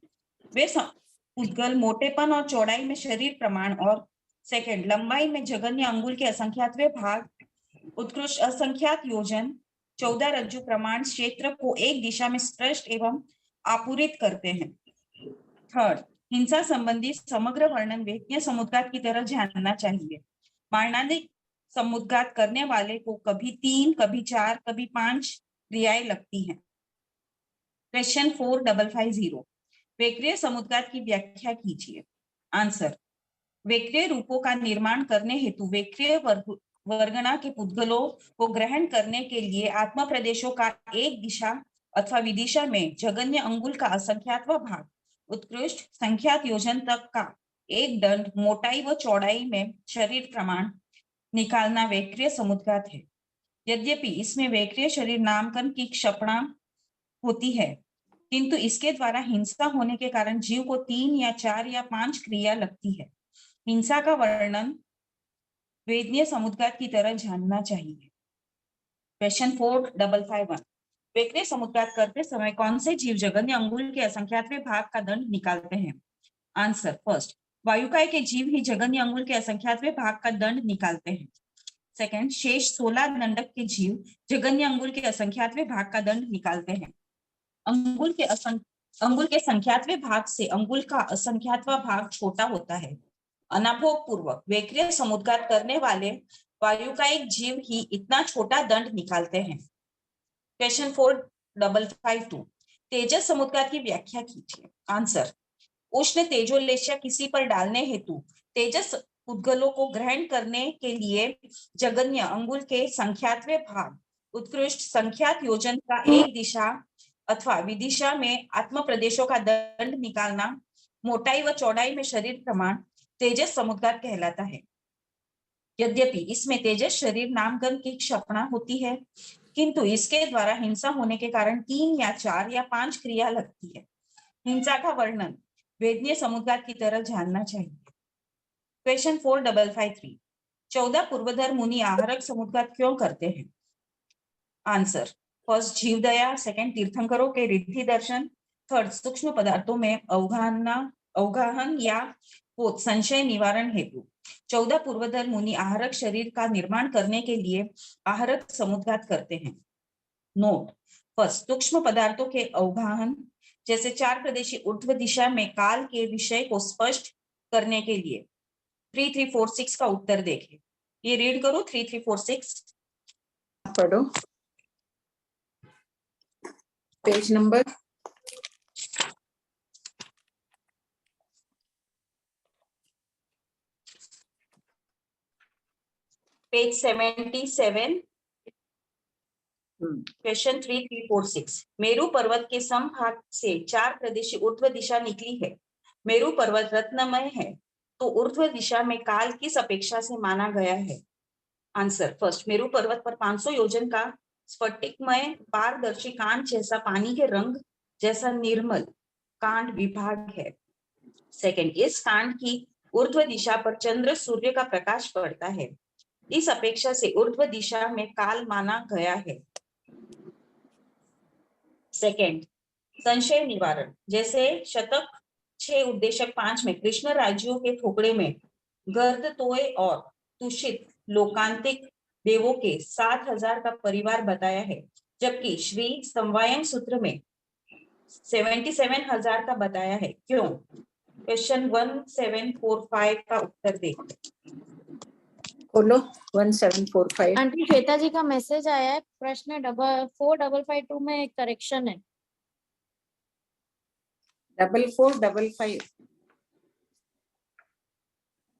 वे पुद्गल मोटेपन और चौड़ाई में शरीर प्रमाण और सेकंड लंबाई में जघन्य अंगुल के असंख्यातवें भाग उत्कृष्ट असंख्यात योजन 14 रज्जु प्रमाण क्षेत्र को एक दिशा में स्पष्ट एवं आपूरित करते हैं। थर्ड, हिंसा संबंधी समग्र वर्णन वेदनीय समुद्घात की तरह जानना चाहिए। मारणांतिक समुद्घात करने वाले को कभी 3, कभी 4, कभी 5 क्रियाएं लगती हैं। क्वेश्चन 4550 वेक्रिय समुद्घात की व्याख्या कीजिए। आंसर, वेक्रिय रूपों का निर्माण करने हेतु वेक्रिय वर्गना के पुद्गलों को ग्रहण करने के लिए आत्म प्रदेशों का एक दिशा अथवा विदिशा में जघन्य अंगुल का असंख्यातवां भाग उत्कृष्ट संख्यात योजन तक का एक दंड मोटाई व चौड़ाई में शरीर प्रमाण निकालना वेक्रिय समुद्घात है। यद्यपि इसमें वेक्रिय शरीर नामकरण की क्षपणा होती है, किंतु इसके द्वारा हिंसा होने के कारण जीव को 3 या 4 या 5 क्रिया लगती है। हिंसा का वर्णन वेदनीय समुद्घात की तरह जानना चाहिए। क्वेश्चन 4551, वेदनीय समुद्घात करते समय कौन से जीव जगन्य अंगुल के असंख्यातवें भाग का दंड निकालते हैं? आंसर, फर्स्ट, वायुकाय के जीव ही जगन्य अंगुल के असंख्यातवें भाग का दंड निकालते हैं। सेकंड, शेष 16 दंडक के जीव जगन्य अंगुल के असंख्यातवें भाग का दंड निकालते हैं। अंगुल के संख्यातवें भाग से अंगुल का असंख्यातवां भाग छोटा होता है। अनाभोग पूर्वक वेक्रिय समुद्घात करने वाले वायुकायिक जीव ही इतना छोटा दंड निकालते हैं। क्वेश्चन 4552, तेजस समुद्घात की व्याख्या कीजिए। आंसर, उष्ण तेजोलेश्य किसी पर डालने हेतु तेजस उद्गलों को ग्रहण करने के लिए जगन्य अंगुल के संख्यातवें भाग उत्कृष्ट संख्यात योजन का एक दिशा अथवा विदिशा में आत्म प्रदेशों का दंड निकालना मोटाई व चौड़ाई में शरीर प्रमाण तेजस समुद्घात कहलाता है। यद्यपि इसमें तेजस शरीर नामगन की क्षपणा होती है, किंतु इसके द्वारा हिंसा होने के कारण 3 या 4 या 5 क्रिया लगती है। हिंसा का वर्णन वेदनीय समुद्घात की तरह जानना चाहिए। क्वेश्चन 4553, 14 पूर्वधर मुनि आहारक समुद्घात क्यों करते हैं? आंसर, फर्स्ट, जीवदया, सेकंड, तीर्थंकरों के रिद्धि दर्शन, थर्ड, सूक्ष्म पदार्थों में अवगाहन या पोत संशय निवारण हेतु। 14 पूर्वधर मुनि आहारक शरीर का निर्माण करने के लिए आहारक समुद्घात करते हैं। नोट, फर्स्ट, सूक्ष्म पदार्थों के अवगाहन, जैसे 4 प्रदेशी ऊर्ध्व दिशा में काल के विषय को स्पष्ट करने के लिए। 3346 का उत्तर देखें। ये रीड करो 3346। पढ़ो पेज नंबर। पेज 77, क्वेश्चन 3346, मेरु पर्वत के समभाग से 4 प्रदेशी ऊर्ध्व दिशा निकली है। मेरु पर्वत रत्नमय है, तो ऊर्ध्व दिशा में काल किस अपेक्षा से माना गया है? आंसर, फर्स्ट, मेरु पर्वत पर 500 योजन का स्फटिकमय पारदर्शी कांड जैसा पानी के रंग जैसा निर्मल कांड विभाग है। सेकंड, इस कांड की ऊर्ध्व दिशा पर चंद्र सूर्य का प्रकाश पड़ता है, इस अपेक्षा से ऊर्ध्व दिशा में काल माना गया है। सेकंड, संशय निवारण, जैसे शतक 6 उद्देशक 5 में कृष्ण राज्यों के थोपड़े में गर्द तोय और तुषित लोकांतिक देवों के 7000 का परिवार बताया है, जबकि श्री समवायन सूत्र में 77,000 का बताया है। क्यों? क्वेश्चन 1745 का उत्तर देखो। खोलो 1745। आंटी श्वेता जी का मैसेज आया है, प्रश्न 4552 में एक करेक्शन है। 4455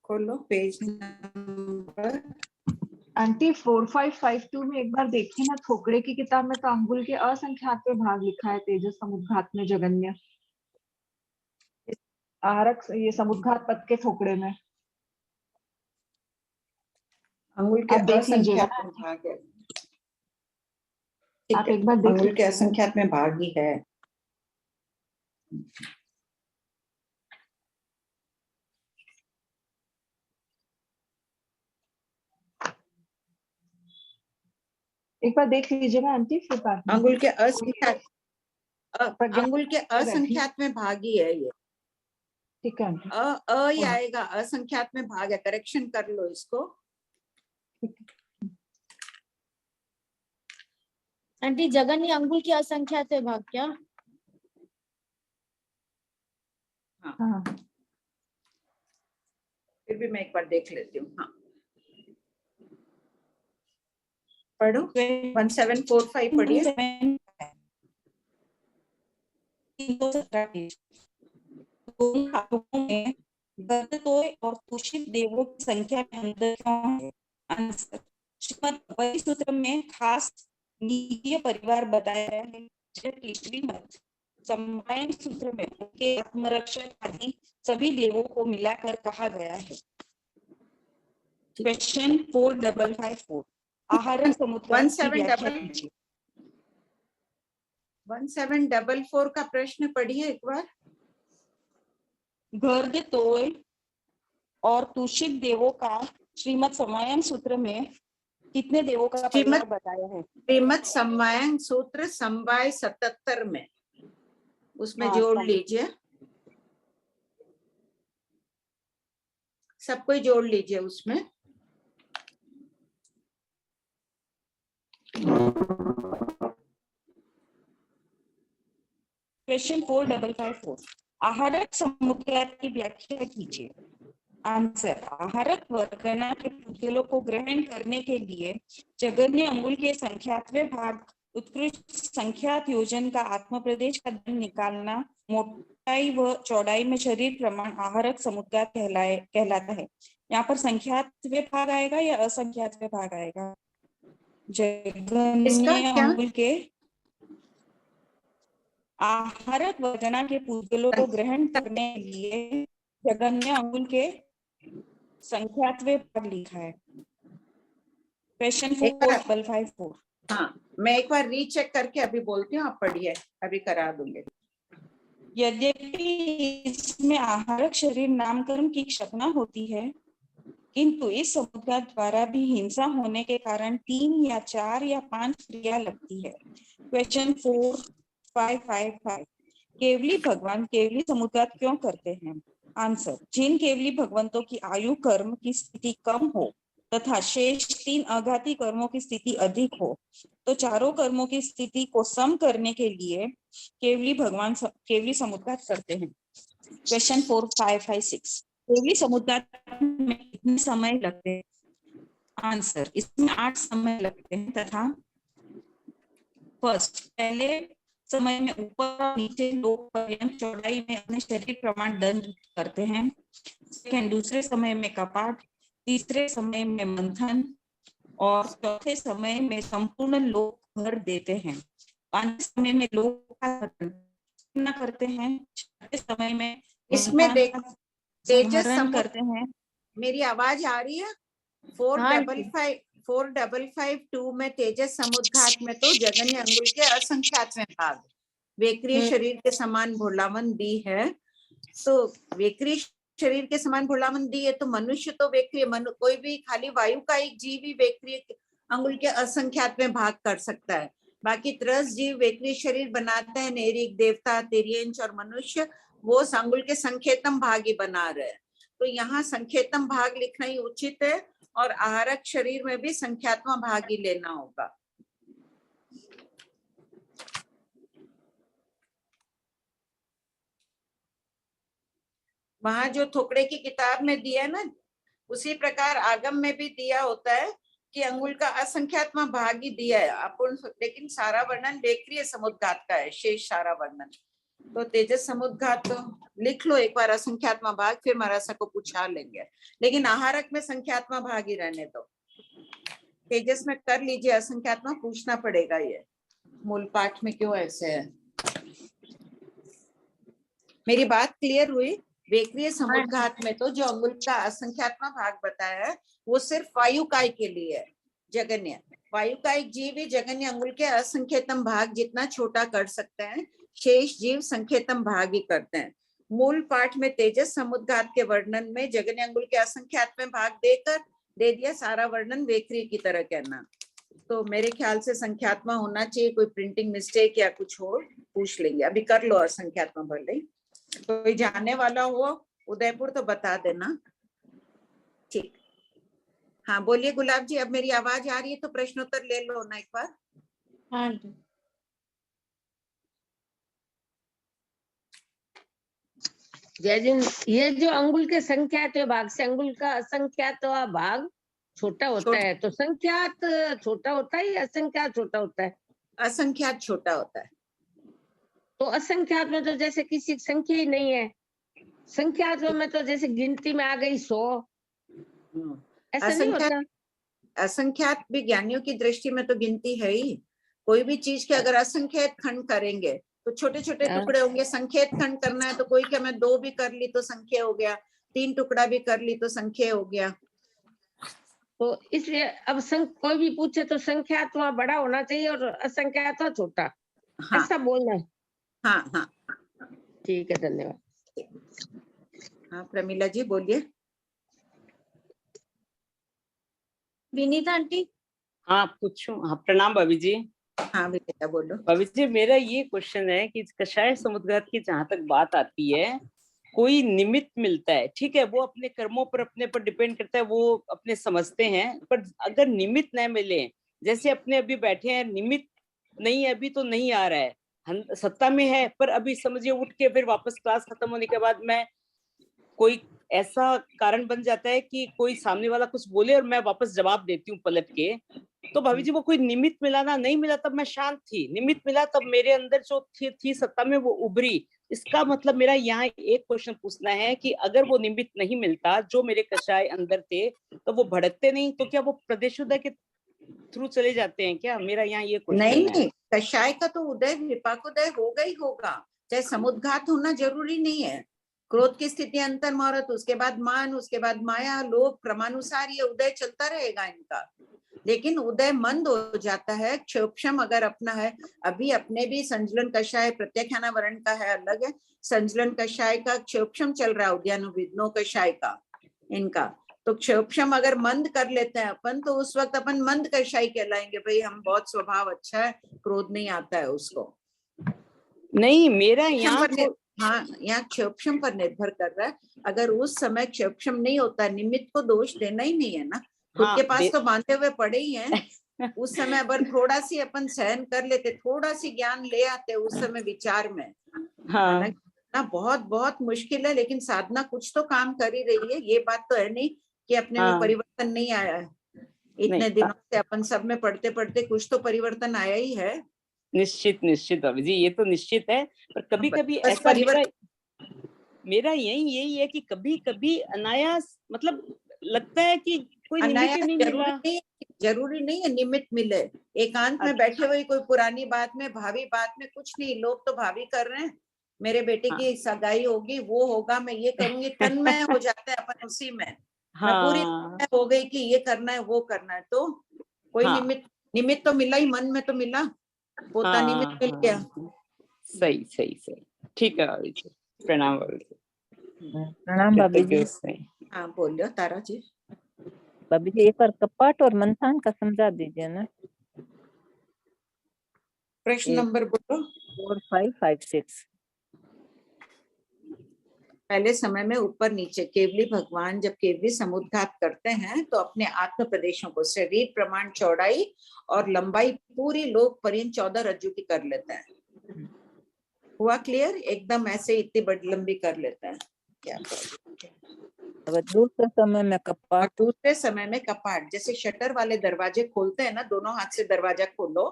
खोलो पेज नंबर। आंटी 4552 में एक बार देखिए ना, थोकड़े की किताब में तो अंगुल के असंख्यातवें भाग लिखा है तेजस समुद्घात में जगन्य। आहारक ये समुद्घात पद के थोकड़े में अंगुल के आप देख लीजिएगा असंख्यात में भाग है। आप एक बार देख अंगुल के असंख्यात में भाग ही है। एक बार देख लीजिएगा आंटी, फिर बात में। अंगुल के असंख्यात में भाग ही है ये। ठीक है आंटी। ही आएगा, असंख्यात में भाग है। करेक्शन कर लो इसको। आंटी जगन्य अंगुल के असंख्यातवें भाग क्या? हाँ। फिर भी मैं एक बार देख लेती हूँ। हाँ पढ़ो 1745 पढ़िए। और तुषित देवों की संख्या में अंतर क्यों है? आंसर, श्रीमद् वही सूत्र में खास नीतीय परिवार बताया है, जबकि श्रीमद् समवायन सूत्र में उनके आत्मरक्षक आदि सभी देवों को मिलाकर कहा गया है। क्वेश्चन 4554, आहारक समुद्घात की व्याख्या कीजिए। 1744 का प्रश्न पढ़िए एक बार। गर्द तोय और तुषित देवों का श्रीमद् समवायन सूत्र में कितने देवों का परिवार बताया है? श्रीमद् समवायन सूत्र समवाय 77 में, उसमें जोड़ लीजिए, सबको जोड़ लीजिए उसमें। क्वेश्चन 4554, आहारक समुदाय की व्याख्या कीजिए। आंसर, आहारक वर्गना के पुद्गलों को ग्रहण करने के लिए जगन्य अंगुल के संख्यात्वे भाग, उत्कृष्ट संख्यात योजन का आत्म प्रदेश का दंड निकालना, मोटाई व चौड़ाई में शरीर प्रमाण आहारक समुदाय कहलाता है। यहाँ पर संख्यात्वे भाग आएगा या असंख्यात्वे भाग आएगा? जगन्य अंगुल के आहारक वर्गना के पुद्गलों को ग्रहण करने के लिए जगन्य अंगुल के संख्यात्वे भाग लिखा है। क्वेश्चन 4554। हाँ, मैं एक बार रीचेक करके अभी बोलती हूँ, आप पढ़िए, अभी करा दूंगे। यद्यपि इसमें आहारक शरीर नामकरण की क्षपना होती है, किंतु इस समुदाय द्वारा भी हिंसा होने के कारण 3 या 4 या 5 क्रिया लगती है। क्वेश्चन 4555, केवली भगवान केवली समुदाय क्यों करते हैं? आंसर, जिन केवली भगवंतों की आयु कर्म की स्थिति कम हो तथा शेष 3 अघाती कर्मों की स्थिति अधिक हो, तो चारों कर्मों की स्थिति को सम करने के लिए केवली भगवान केवली समुदाय करते हैं। क्वेश्चन 4556, केवली समुदाय में कितने समय लगते हैं? आंसर, इसमें 8 समय लगते हैं तथा फर्स्ट, पहले समय में ऊपर और नीचे लोग पर्यंत चौड़ाई में अपने शरीर प्रमाण दंड करते हैं। सेकंड, दूसरे समय में कपाट, तीसरे समय में मंथन और चौथे समय में संपूर्ण लोग भर देते हैं। 5वें समय में लोग करते हैं। छठे समय में इसमें देख तेजस करते हैं। मेरी आवाज आ रही है? 4552 में तेजस समुद्घात में तो जगन्य अंगुल के असंख्यात भाग वेक्रिय शरीर के समान भोलावन दी है। तो वेक्रिय शरीर के समान भोलावन दी है, तो मनुष्य तो वेक्रिय, कोई भी खाली वायु का एक जीव ही वेक्रिय अंगुल के असंख्यात में भाग कर सकता है। बाकी 13 जीव वेक्रिय शरीर बनाते हैं, नेरिक, देवता, तिर्यंच और मनुष्य, वो अंगुल के संखेतम भाग ही बना रहे हैं। तो यहाँ संखेतम भाग लिखना ही उचित है और आहारक शरीर में भी संख्यात्मक भाग ही लेना होगा। वहां जो थोकड़े की किताब में दिया है ना, उसी प्रकार आगम में भी दिया होता है कि अंगुल का असंख्यात्मक भाग ही दिया है अपूर्ण, लेकिन सारा वर्णन वेक्रिय समुद्घात का है, शेष सारा वर्णन। तो तेजस समुद्घात तो लिख लो एक बार, असंख्यात्मक भाग, फिर महाराजा को पूछा लेंगे, लेकिन आहारक में संख्यात्मक भाग ही रहने दो। तेजस में कर लीजिए, असंख्यात्मक पूछना पड़ेगा, ये मूल पाठ में क्यों ऐसे है। मेरी बात क्लियर हुई? वेक्रिय समुद्घात में तो जो अंगुल का असंख्यात्मक भाग बताया है वो सिर्फ वायुकाय के लिए है। जगन्य वायुकायिक जीव ही जगन्य अंगुल के असंख्यातम भाग जितना छोटा कर सकते हैं, शेष जीव संख्यातम भाग ही करते हैं। मूल पाठ में तेजस समुद्घात के वर्णन में जगन्य अंगुल के असंख्यात में भाग देकर दे दिया सारा वर्णन वेक्रिय की तरह कहना। तो मेरे ख्याल से संख्यात्मक होना चाहिए, कोई प्रिंटिंग मिस्टेक या कुछ हो पूछ लेंगे। अभी कर लो असंख्यात्मक, भले कोई जाने वाला हो उदयपुर तो बता देना। ठीक, हाँ बोलिए गुलाब जी, अब मेरी आवाज आ रही है तो प्रश्नोत्तर ले लो ना एक बार। हाँ, ये जो अंगुल के संख्यात भाग से अंगुल का असंख्यात भाग छोटा होता है, तो संख्यात छोटा होता है या असंख्यात छोटा होता है? असंख्यात छोटा होता है। तो असंख्यात में तो जैसे किसी संख्या ही नहीं है, संख्यात में तो जैसे गिनती में आ गई 100, ऐसा नहीं होता? असंख्यात भी ज्ञानियों की दृष्टि में तो गिनती है ही। कोई भी चीज के अगर असंख्यात खंड करेंगे तो छोटे छोटे टुकड़े होंगे। संख्यात खंड करना है तो कोई क्या, मैं 2 भी कर ली तो संख्या हो गया, 3 टुकड़ा भी कर ली तो संख्या हो गया। तो इसलिए अब कोई भी पूछे तो संख्यात वहाँ बड़ा होना चाहिए और असंख्यात छोटा, ऐसा बोलना है। हाँ हाँ ठीक है, धन्यवाद। हाँ प्रमीला जी बोलिए। विनीता आंटी। हाँ पूछूं? हाँ प्रणाम भाभी जी। हाँ बेटा बोलो। भाभी जी मेरा ये क्वेश्चन है कि कषाय समुद्घात की जहां तक बात आती है, कोई निमित्त मिलता है, ठीक है, वो अपने कर्मों पर अपने पर डिपेंड करता है, वो अपने समझते हैं, पर अगर निमित्त न मिले, जैसे अपने अभी बैठे हैं, निमित्त नहीं है अभी तो नहीं आ रहा है, सत्ता में है पर अभी समझिए उठ के फिर वापस क्लास खत्म होने के बाद मैं कोई ऐसा कारण बन जाता है कि कोई सामने वाला कुछ बोले और मैं वापस जवाब देती हूँ पलट के, तो भाभी जी वो कोई निमित्त मिला ना, नहीं मिला तब मैं शांत थी, निमित्त मिला तब मेरे अंदर जो थी सत्ता में वो उभरी। इसका मतलब मेरा यहाँ एक क्वेश्चन पूछना है कि अगर वो निमित्त नहीं मिलता, जो मेरे कषाय अंदर थे, तो वो भड़कते नहीं, तो क्या वो प्रदेशोदय के थ्रू चले जाते हैं क्या? मेरा यहाँ ये क्वेश्चन है। नहीं, कषाय का तो उदय विपाकोदय होगा ही होगा, चाहे समुद्घात होना जरूरी नहीं है। क्रोध की स्थिति अंतर मुहूर्त, उसके बाद मान, उसके बाद माया, लोभ, क्रमानुसार ये उदय चलता रहेगा इनका। लेकिन उदय मंद हो जाता है, क्षोभम अगर अपना है, अभी अपने भी संजलन कषाय प्रत्याख्याना वर्ण का है अलग है, संजलन कषाय का क्षोभम चल रहा है, उद्यानुविदनो कषाय का इनका, तो क्षोभम अगर मंद कर लेते हैं अपन, तो उस वक्त अपन मंद कषाय कहलाएंगे, भाई हम बहुत स्वभाव अच्छा है, क्रोध नहीं आता है उसको। नहीं मेरा यहाँ हाँ, यहाँ क्षोभम पर निर्भर कर रहा है। अगर उस समय क्षोभम नहीं होता, निमित्त को दोष देना ही नहीं है ना, खुद के पास तो बांधे हुए पड़े ही हैं। उस समय अगर थोड़ा सी अपन सहन कर लेते, थोड़ा सी ज्ञान ले आते उस समय विचार में, हाँ ना बहुत बहुत मुश्किल है, लेकिन साधना कुछ तो काम कर ही रही है। ये बात तो है नहीं कि अपने में परिवर्तन नहीं आया है। इतने दिनों से अपन सब में पढ़ते पढ़ते कुछ तो परिवर्तन आया ही है। निश्चित भाभी जी, ये तो निश्चित है, पर कभी कभी ऐसा मेरा यही है कि कभी कभी अनायास, मतलब लगता है कि कोई निमित्त नहीं मिला। जरूरी नहीं है निमित्त मिले, एकांत में बैठे हुए कोई पुरानी बात में, भावी बात में कुछ नहीं, लोग तो भावी कर रहे हैं, मेरे बेटे की सगाई होगी, वो होगा, मैं ये करूंगी, तन्मय हो जाते हैं अपन उसी में। मैं पूरी हो गई कि ये करना है वो करना है, तो कोई निमित्त तो मिला ही, मन में तो मिला, पोता निमित्त मिल गया। सही ठीक है भाभी जी, प्रणाम भाभी जी। प्रणाम भाभी जी। हाँ बोलो तारा जी। भाभी जी एक बार कपाट और मंथान का समझा दीजिए ना। प्रश्न नंबर बोलो। 4, 5, 5, 6। पहले समय में ऊपर नीचे केवली भगवान जब केवली समुद्घात करते हैं, तो अपने आत्म प्रदेशों को शरीर प्रमाण चौड़ाई और लंबाई पूरी लोक पर्यंत 14 रज्जु की कर लेते हैं। हुआ क्लियर? एकदम ऐसे इतनी बड़ी लंबी कर लेते हैं। क्या दूसरे समय में कपाट, दूसरे समय में कपाट, जैसे शटर वाले दरवाजे खोलते हैं ना, दोनों हाथ से दरवाजा खोलो,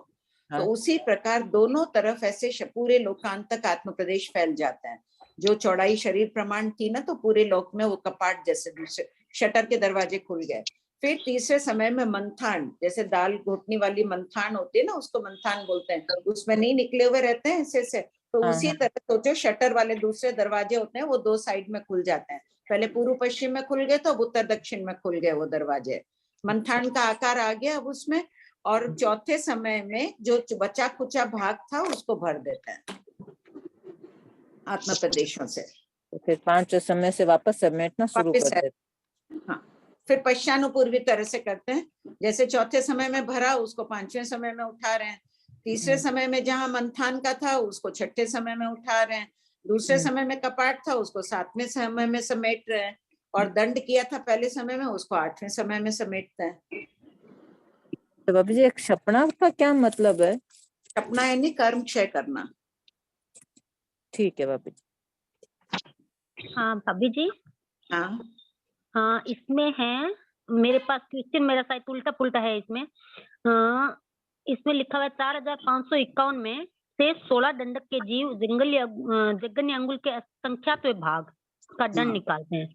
तो उसी प्रकार दोनों तरफ ऐसे पूरे लोकांत तक आत्म प्रदेश फैल जाते हैं। जो चौड़ाई शरीर प्रमाण थी ना, तो पूरे लोक में वो कपाट जैसे दूसरे शटर के दरवाजे खुल गए। फिर तीसरे समय में मंथान, जैसे दाल घोटने वाली मंथान होती है ना, उसको मंथान बोलते हैं, उसमें नहीं निकले हुए रहते हैं ऐसे, तो उसी तरह सोचो शटर वाले दूसरे दरवाजे होते हैं, वो दो साइड में खुल जाते हैं। पहले पूर्व पश्चिम में खुल गए, तो अब उत्तर दक्षिण में खुल गए वो दरवाजे। मंथान का आकार आ गया अब उसमें, और चौथे समय में जो बचा कुचा भाग था उसको भर देते हैं आत्म प्रदेशों से। तो फिर पांचवें समय से वापस समेटना शुरू कर देते हैं। हाँ, फिर पश्चानुपूर्वी तरह से करते हैं, जैसे चौथे समय में भरा उसको पांचवें समय में उठा रहे हैं, तीसरे समय में जहां मंथान का था उसको छठे समय में उठा रहे हैं, दूसरे समय में कपाट था उसको सातवें समय में समेट रहे हैं, और दंड किया था पहले समय में उसको आठवें समय में समेटते हैं। तो बाबू जी एक क्षपणा का क्या मतलब है? क्षपणा यानी कर्म क्षय करना। ठीक है बाबू जी। हाँ भाभी जी। हाँ इसमें है, मेरे पास क्वेश्चन मेरा शायद उल्टा पुल्टा है इसमें। इसमें लिखा हुआ है 4551 में से 16 दंडक के जीव जगन्य अंगुल के असंख्यात भाग का दंड निकालते हैं।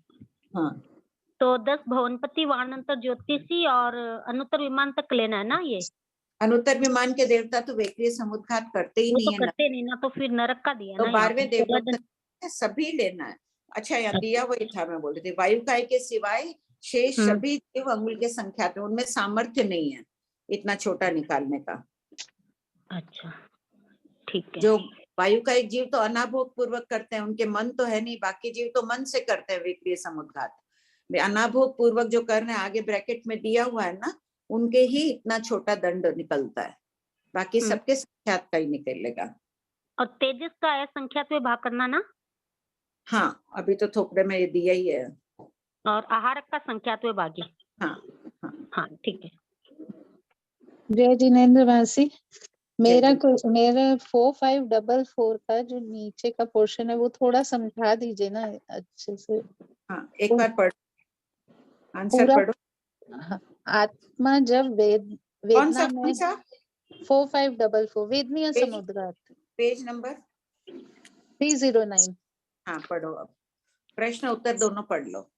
तो 10 भवनपति, वाणांतर ज्योतिषी और अनुत्तर विमान तक लेना है ना। ये अनुत्तर विमान के देवता तो वेक्रिय समुद्घात करते ही नहीं है, करते नहीं ना, तो फिर नरक का दिया तो ना। 12वें देवता सभी लेना है। अच्छा यहाँ दिया वही था, मैं बोल रही थी वायुकाय के सिवाय शेष सभी जीव अंगुल के संख्या पे, उनमें सामर्थ्य नहीं है इतना छोटा निकालने का। अच्छा ठीक है। जो वायु का एक जीव तो अनाभोग पूर्वक करते हैं, उनके मन तो है नहीं, बाकी जीव तो मन से करते हैं विक्रिय समुद्घात। अनाभोग पूर्वक जो कर रहे हैं, आगे ब्रैकेट में दिया हुआ है ना, उनके ही इतना छोटा दंड निकलता है, बाकी सबके संख्यात का ही निकलेगा। और तेजस का असंख्यात में भाग करना ना? हाँ, अभी तो थोपड़े में ये दिया ही है। और आहारक का संख्यात में भागी। हाँ हाँ ठीक है। जय जिनेन्द्र मासी, मेरा 4544 का जो नीचे का पोर्शन है वो थोड़ा समझा दीजिए ना अच्छे से। हाँ, एक बार पढ़, आंसर पूरा पढ़ो। आत्मा जब वेदना में कौन सा 4544 वेदनीय समुद्रार्थ, पेज नंबर 309। हाँ पढ़ो, अब प्रश्न उत्तर दोनों पढ़ लो।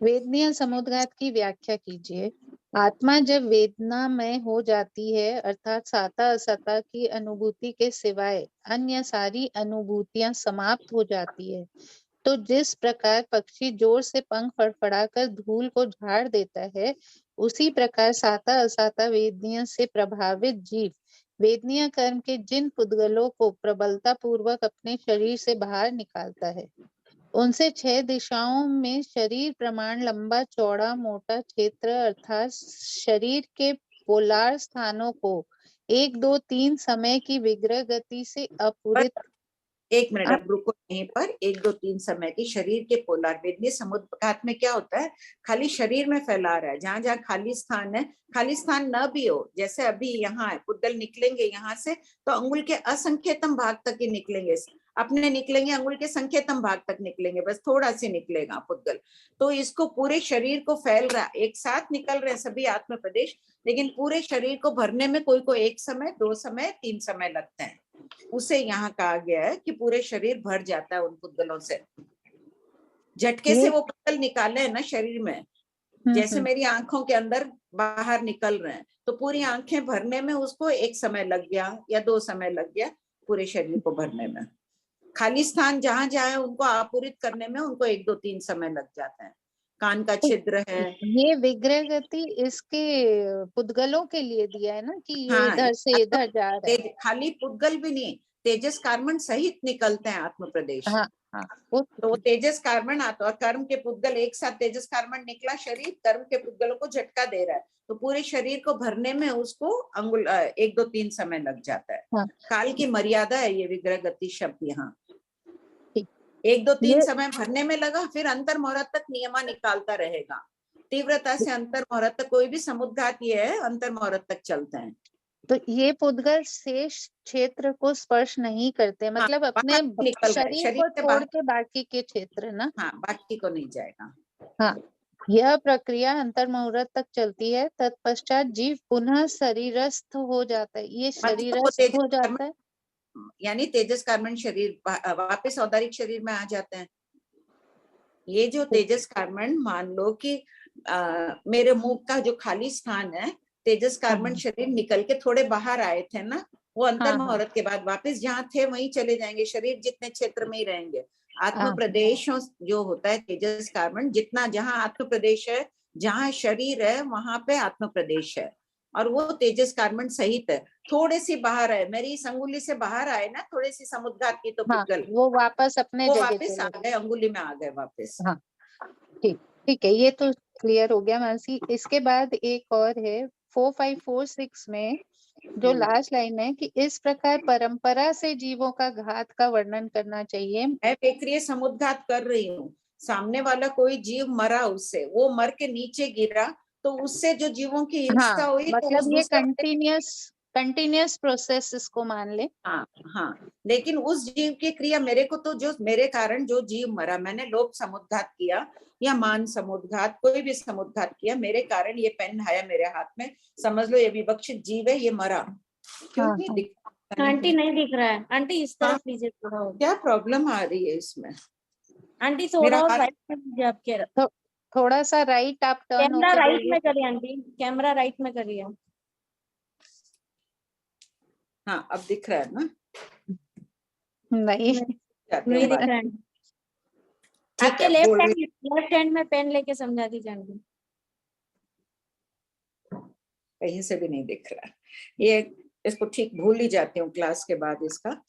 वेदनीय समुद्घात की व्याख्या कीजिए। आत्मा जब वेदना में हो जाती है अर्थात साता असता की अनुभूति के सिवाय अन्य सारी अनुभूतियां समाप्त हो जाती है, तो जिस प्रकार पक्षी जोर से पंख फड़फड़ाकर धूल को झाड़ देता है, उसी प्रकार साता असाता वेदनीय से प्रभावित जीव वेदनीय कर्म के जिन पुद्गलों को प्रबलता पूर्वक अपने शरीर से बाहर निकालता है, उनसे 6 दिशाओं में शरीर प्रमाण लंबा चौड़ा मोटा क्षेत्र अर्थात शरीर के पोलार स्थानों को 1 2 3 समय की विग्रह गति से अपूरित। एक मिनट, अब रुको यहीं पर। 1 2 3 समय की शरीर के पोलार वेदनीय समुद्घात में क्या होता है, खाली शरीर में फैला रहा है। जहां जहां खाली स्थान है, खाली स्थान न भी हो, जैसे अभी यहाँ है, पुद्गल निकलेंगे यहाँ से तो अंगुल के असंख्यतम भाग तक ही निकलेंगे, अपने निकलेंगे अंगुल के संख्यतम भाग तक निकलेंगे, बस थोड़ा से निकलेगा पुद्गल। तो इसको पूरे शरीर को फैल रहा, एक साथ निकल रहे सभी आत्म प्रदेश, लेकिन पूरे शरीर को भरने में कोई को 1 समय 2 समय 3 समय लगते हैं। उसे यहाँ कहा गया है कि पूरे शरीर भर जाता है उन पुद्गलों से। झटके से वो पुद्गल निकाले है ना शरीर में, जैसे मेरी आंखों के अंदर बाहर निकल रहे हैं, तो पूरी आंखें भरने में उसको 1 समय लग गया या 2 समय लग गया पूरे शरीर को भरने में। खाली स्थान जहां जहां है उनको आपूरित करने में उनको 1 2 3 समय लग जाते हैं। कान का छिद्र है, ये विग्रह गति इसके पुद्गलों के लिए दिया है ना कि ये इधर से इधर जा रहा है। खाली पुद्गल भी नहीं, तेजस कार्बन सहित निकलते हैं आत्म प्रदेश। हाँ, तो तेजस कार्बन आता और कर्म के पुद्गल एक साथ, तेजस कार्बन निकला शरीर, कर्म के पुद्गलों को झटका दे रहा है, तो पूरे शरीर को भरने में उसको अंगुल 1 2 3 समय लग जाता है। हाँ। काल की मर्यादा है ये विग्रह गति शब्द यहाँ। 1 2 3 समय भरने में लगा, फिर अंतर मुहूर्त तक नियमा निकालता रहेगा। तीव्रता से अंतर मुहूर्त तक, कोई भी समुद्घात ये है अंतर मुहूर्त तक चलते हैं। तो ये पुद्गल शेष क्षेत्र को स्पर्श नहीं करते, मतलब अपने शरीर को छोड़ के बाकी के क्षेत्र ना। हाँ, बाकी को नहीं जाएगा। हाँ, यह प्रक्रिया अंतर मुहूर्त तक चलती है, तत्पश्चात जीव पुनः शरीरस्थ हो जाता है। ये शरीरस्थ हो जाता है यानी तेजस कार्बन शरीर वापस औदारिक शरीर में आ जाते हैं। ये जो तेजस कार्बन, मान लो कि मेरे मुंह का जो खाली स्थान है, तेजस कार्बन शरीर निकल के थोड़े बाहर आए थे ना, वो अंतर मुहूर्त के बाद वापस जहाँ थे वहीं चले जाएंगे, शरीर जितने क्षेत्र में ही रहेंगे। आत्म प्रदेश जो होता है तेजस कार्बन, जितना जहाँ आत्म प्रदेश है, जहाँ शरीर है वहां पे आत्म प्रदेश है, और वो तेजस कार्बन सहित है। थोड़े सी बाहर है, मेरी इस अंगुली से बाहर आए ना थोड़ी सी समुद्घात की, तो पुद्गल वो वापस अपने जगह वापस आ गए, अंगुली में आ गए वापस। हाँ, ठीक है, ये तो क्लियर हो गया मानसी। इसके बाद एक और है 4546 में जो लास्ट लाइन है कि इस प्रकार परंपरा से जीवों का घात का वर्णन करना चाहिए। मैं बेक्रिय समुद्घात कर रही हूँ, सामने वाला कोई जीव मरा, उससे वो मर के नीचे गिरा, तो उससे जो जीवों की हिंसा हुई, मतलब तो ये कंटिन्यूअस प्रोसेस इसको मान ले। हाँ, लेकिन उस जीव की क्रिया मेरे को, तो जो मेरे कारण जो जीव मरा, मैंने लोभ समुद्घात किया या मान समुद्घात, कोई भी समुद्घात किया, मेरे कारण ये पेन आया मेरे हाथ में, समझ लो ये विवक्षित जीव है, ये मरा। क्यों नहीं दिख रहा? आंटी नहीं दिख रहा है। आंटी इस तरफ लीजिए थोड़ा। क्या प्रॉब्लम आ रही है इसमें? आंटी थोड़ा और राइट में लीजिए आपके, थोड़ा सा राइट आप टर्न कैमरा राइट में करिए आंटी, कैमरा राइट में करिए। हाँ, अब दिख रहा है ना? नहीं दिख रहा है। आपके लेफ्ट हैंड में पेन लेके समझा दीजिए आंटी। कहीं से भी नहीं दिख रहा। ये इसको ठीक भूल ही जाती हूँ क्लास के बाद इसका।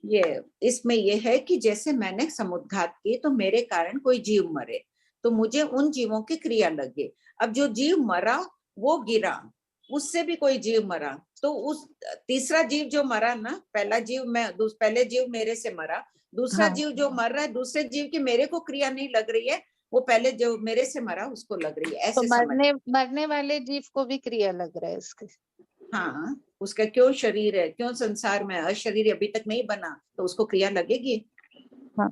ये इसमें ये है कि जैसे मैंने समुद्घात की तो मेरे कारण कोई जीव मरे, तो मुझे उन जीवों की क्रिया लगे। अब जो जीव मरा वो गिरा, उससे भी कोई जीव मरा, तो उस तीसरा जीव जो मरा ना, पहला जीव पहले जीव मेरे से मरा, दूसरा जीव जो मर रहा है, दूसरे जीव की मेरे को क्रिया नहीं लग रही है, वो पहले जो मेरे से मरा उसको लग रही है, तो ऐसे समझ। मरने वाले जीव को भी क्रिया लग रहा है इसके। हाँ, उसका क्यों शरीर है, क्यों संसार में अशरीर अभी तक नहीं बना, तो उसको क्रिया लगेगी। हाँ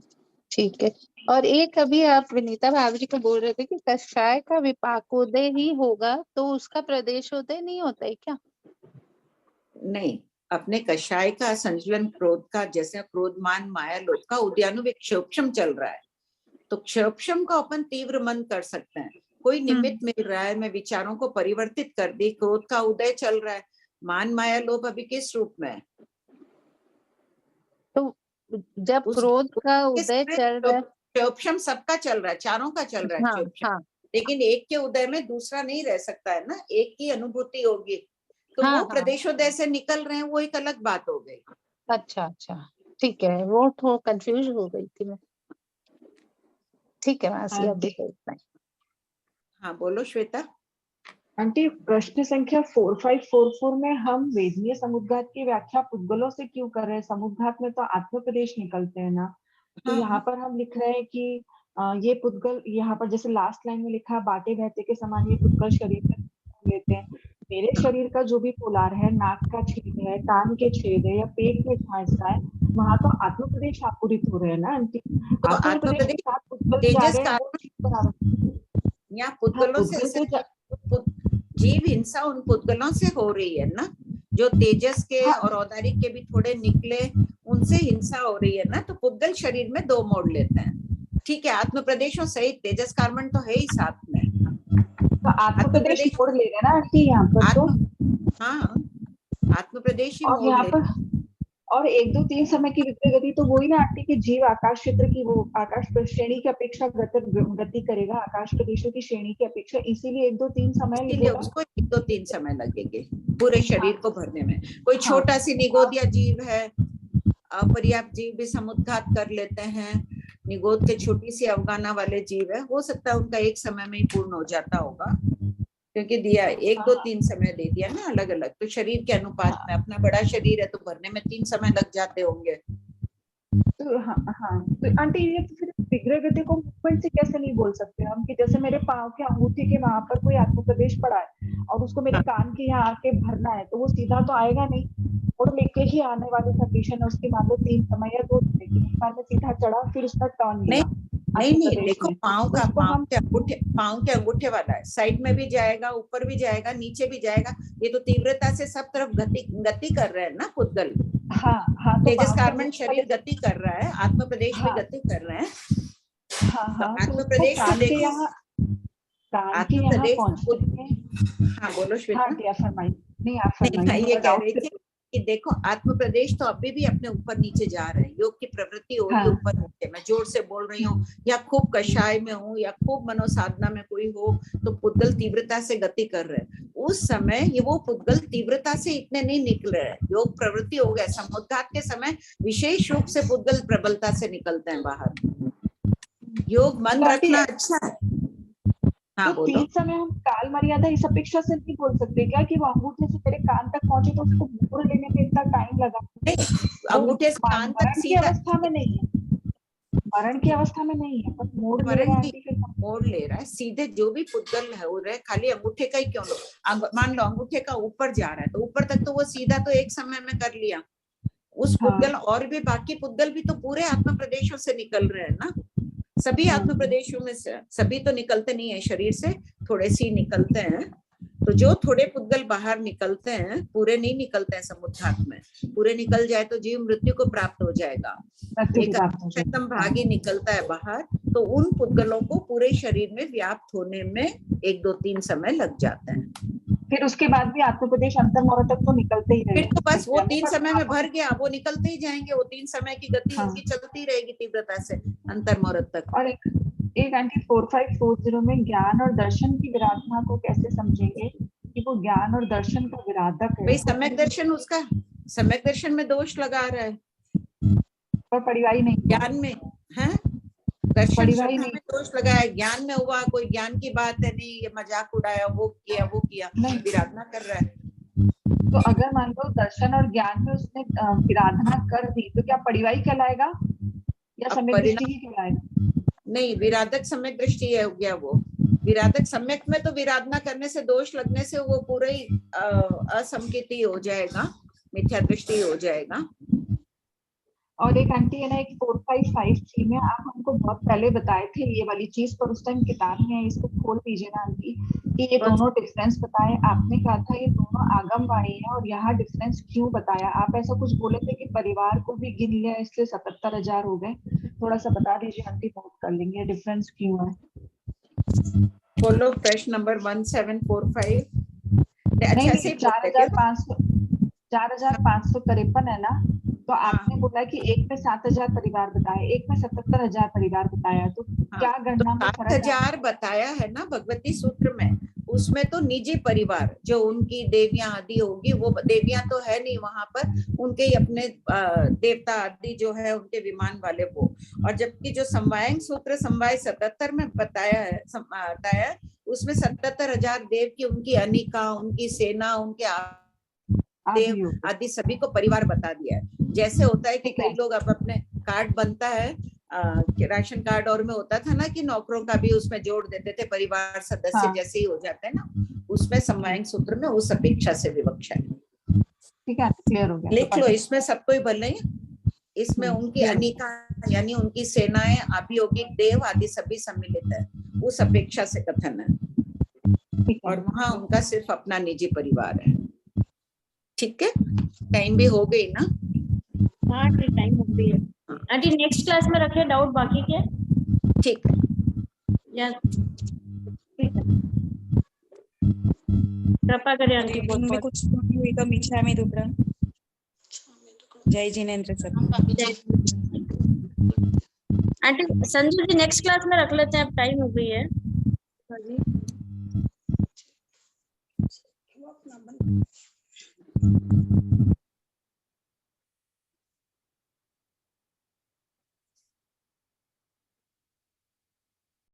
ठीक है। और एक अभी आप विनीता भाभी जी को बोल रहे थे कि कषाय का विपाकोदय ही होगा, तो उसका प्रदेशोदय नहीं होता है क्या? नहीं, अपने कषाय का संचलन क्रोध का, जैसे क्रोध मान माया लोक का उद्यानुविक क्षोभम चल रहा है, तो क्षोभम को अपन तीव्र मन कर सकते हैं। कोई निमित्त मिल रहा है, मैं विचारों को परिवर्तित कर दी, क्रोध का उदय चल रहा है, मान माया लोभ अभी किस रूप में है? तो जब क्रोध का उदय चल रहा है, क्षोभम सबका चल रहा है, चारों का चल रहा है हाँ, क्षोभम, हाँ, लेकिन एक के उदय में दूसरा नहीं रह सकता है ना, एक की अनुभूति होगी, तो हाँ, वो प्रदेशोदय से निकल रहे हैं, वो एक अलग बात हो गई। अच्छा अच्छा ठीक है, वो थोड़ा कंफ्यूज हो गई थी मैं। ठीक है मासी, अभी तो इतना ही। हाँ बोलो श्वेता। आंटी, प्रश्न संख्या 4544 में हम वेदनीय समुद्घात की व्याख्या पुद्गलों से क्यों कर रहे हैं? समुद्घात में तो आत्म प्रदेश निकलते हैं ना, तो यहाँ पर हम लिख रहे हैं कि ये पुद्गल, यहाँ पर जैसे लास्ट लाइन में लिखा, बाटे बहते के समान ये पुद्गल शरीर में लेते हैं। मेरे शरीर का जो भी पोलार है, नाक का छेद है, कान के छेद है, या पेट में जहाँ हिस्सा है, वहां तो आत्म प्रदेश आपूरित हो रहे हैं ना आंटी। तो आत्म प्रदेश के साथ पुद्गल जा रहे हैं, वो ठीक बना रहे हैं। यहाँ पुद्गलों से जीव हिंसा उन पुद्गलों से हो रही है ना, जो तेजस के और औदारिक के भी थोड़े निकले, उनसे हिंसा हो रही है ना, तो पुद्गल शरीर में दो मोड़ लेते हैं। ठीक है, आत्म प्रदेशों सहित तेजस कार्बन तो है ही साथ में, तो आत्म प्रदेश मोड़ ले रहे ना आंटी यहाँ पर, तो हाँ आत्म प्रदेश ही और यहाँ पर, और 1 2 3 समय की विपरीत गति, तो वही ना आंटी कि जीव आकाश क्षेत्र की, वो आकाश श्रेणी की अपेक्षा गति करेगा, आकाश प्रदेशों की श्रेणी की अपेक्षा, इसीलिए 1 2 3 समय इसीलिए उसको 1 2 3 समय लगेंगे पूरे शरीर को भरने में। कोई छोटा सी निगोदिया जीव है, अपर्याप्त जीव भी समुद्घात कर लेते हैं, निगोद के छोटी सी अवगाना वाले जीव है, हो सकता है उनका एक समय में ही पूर्ण हो जाता होगा, क्योंकि दिया 1 2 3 समय दे दिया ना अलग अलग, तो शरीर के अनुपात में, अपना बड़ा शरीर है तो भरने में 3 समय लग जाते होंगे। तो हाँ, तो आंटी ये तो फिर विग्रह गति को मूवमेंट से कैसे नहीं बोल सकते हम, कि जैसे मेरे पाँव के अंगूठे के वहां पर कोई आत्म प्रदेश पड़ा है और उसको मेरे कान के यहाँ आके भरना है, तो वो सीधा तो आएगा नहीं, और लेके ही आने वाली कंडीशन है उसकी, मान लो 3 समय या 2 समय की, एक बार में सीधा चढ़ा फिर उसका टर्न लिया। नहीं, देखो पाँव के अंगूठे वाला है, साइड में भी जाएगा, ऊपर भी जाएगा, नीचे भी जाएगा, ये तो तीव्रता से सब तरफ गति कर रहे हैं ना पुद्गल। हाँ, तो तेजस कार्बन शरीर गति कर रहा है, आत्म प्रदेश भी गति कर रहे हैं। हाँ, आत्म प्रदेश को देखो, आत्म प्रदेश, हाँ बोलो श्वेता। ये कह रही थी कि देखो आत्म प्रदेश तो अभी भी अपने ऊपर नीचे जा रहे हैं, योग की प्रवृत्ति हो रही है ऊपर नीचे, मैं जोर से बोल रही हूँ, या खूब कषाय में हूँ, या खूब मनोसाधना में कोई हो, तो पुद्गल तीव्रता से गति कर रहे हैं। उस समय ये वो पुद्गल तीव्रता से इतने नहीं निकल रहे हैं, योग प्रवृत्ति हो गया। समुद्घात के समय विशेष रूप से पुद्गल प्रबलता से निकलते हैं बाहर। योग मन रखना अच्छा है। हाँ, तो 3 समय हम काल मर्यादा इस अपेक्षा से नहीं बोल सकते क्या कि वो अंगूठे से मेरे कान तक पहुंचे तो उसको मोड़ लेने में इतना टाइम लगा? अंगूठे से कान तक की अवस्था में नहीं है, मरण की अवस्था में नहीं है, पर मोड़ ले रहा है सीधे। जो भी पुद्गल है वो रहे, खाली अंगूठे का ही क्यों लो, मान लो अंगूठे का ऊपर जा रहा है तो ऊपर तक तो वो सीधा तो एक समय में कर लिया उस पुद्गल, और भी बाकी पुद्गल भी तो पूरे आत्म प्रदेशों से निकल रहे हैं ना, सभी आत्म प्रदेशों में से, सभी तो निकलते नहीं है शरीर से, थोड़े सी निकलते हैं, तो जो थोड़े पुद्गल बाहर निकलते हैं, पूरे नहीं निकलते हैं समुद्घात में, पूरे निकल जाए तो जीव मृत्यु को प्राप्त हो जाएगा। एक खत्म भाग ही निकलता है बाहर, तो उन पुद्गलों को पूरे शरीर में व्याप्त होने में 1 2 3 समय लग जाते हैं। फिर उसके बाद भी आत्म प्रदेश अंतर्मोरत तक तो निकलते ही रहेंगे, फिर तो बस वो 3 समय में भर गया, वो निकलते ही जाएंगे, वो 3 समय की गति उनकी चलती रहेगी तीव्रता से अंतर्मोरत तक। और एक आंटी 4540 में ज्ञान और दर्शन की विराधना को कैसे समझेंगे कि वो ज्ञान और दर्शन का विराधक है? भाई सम्यक दर्शन, उसका सम्यक दर्शन में दोष लगा रहा है, पर परिवाही नहीं ज्ञान में है, दर्शन पढ़ी श्रद्धा भाई में नहीं दोष लगाया, ज्ञान में हुआ कोई ज्ञान की बात है, नहीं ये मजाक उड़ाया, वो किया, नहीं। विराधना कर रहा है। तो अगर मान लो दर्शन और ज्ञान में उसने विराधना कर दी तो क्या परिवाही कहलाएगा या अब सम्यक दृष्टि ही कहलाएगा? नहीं, विराधक सम्यक दृष्टि है, हो गया वो। विराधक सम्यक में तो विराधना करने से, दोष लगने से वो पूरा ही असमकिति हो जाएगा, मिथ्या दृष्टि हो जाएगा। और एक आंटी है ना, एक 4553 में आप हमको बहुत पहले बताए थे ये वाली चीज, पर उस टाइम किताब में है, इसको खोल दीजिए ना आंटी, कि ये दोनों डिफरेंस बताए। आपने कहा था ये दोनों आगम वाणी है, और यहाँ डिफरेंस क्यों बताया? आप ऐसा कुछ बोले थे कि परिवार को भी गिन लिया इसलिए 77,000 हो गए। थोड़ा सा बता दीजिए आंटी, नोट कर लेंगे डिफरेंस क्यों है। बोलो प्रश्न नंबर 1745। नहीं, अच्छा से 4,553 है ना, तो आपने बोला कि एक में 7,000 परिवार बताया, एक में 77,000 परिवार बताया, तो क्या गणना में फर्क है? 7,000 बताया है ना भगवती सूत्र में, उसमें तो निजी परिवार जो उनकी देवियां आदि होगी, वो देवियां तो है नहीं वहां पर, उनके ही अपने देवता आदि जो है उनके विमान वाले वो। और जबकि जो समवायिक सूत्र समवाय 77 में बताया है, उसमें 77,000 देव की उनकी अनिका, उनकी सेना, उनके देव आदि सभी को परिवार बता दिया है। जैसे होता है कि कई लोग अब अपने कार्ड बनता है, राशन कार्ड और में होता था ना कि नौकरों का भी उसमें जोड़ देते थे, परिवार सदस्य जैसे ही हो जाते हैं ना, उसमें समवायिक सूत्र में उस अपेक्षा से विवक्षा है। ठीक है, क्लियर हो गया। लिख लो, इसमें सबको ही भले ही, इसमें उनकी अनिका यानी उनकी सेनाएं, अभियोगिक देव आदि सभी सम्मिलित है, उस अपेक्षा से कथन है। और वहां उनका सिर्फ अपना निजी परिवार है। ठीक है, टाइम भी हो गई ना? हाँ ठीक, टाइम हो गई है आंटी। नेक्स्ट क्लास में रखे डाउट बाकी के? ठीक है, या ठीक है, कृपा करें आंटी। में कुछ त्रुटि हुई तो मीठा में दुबरन। जय जिनेंद्र सर। आंटी संजू जी नेक्स्ट क्लास में रख लेते हैं, अब टाइम हो गई है।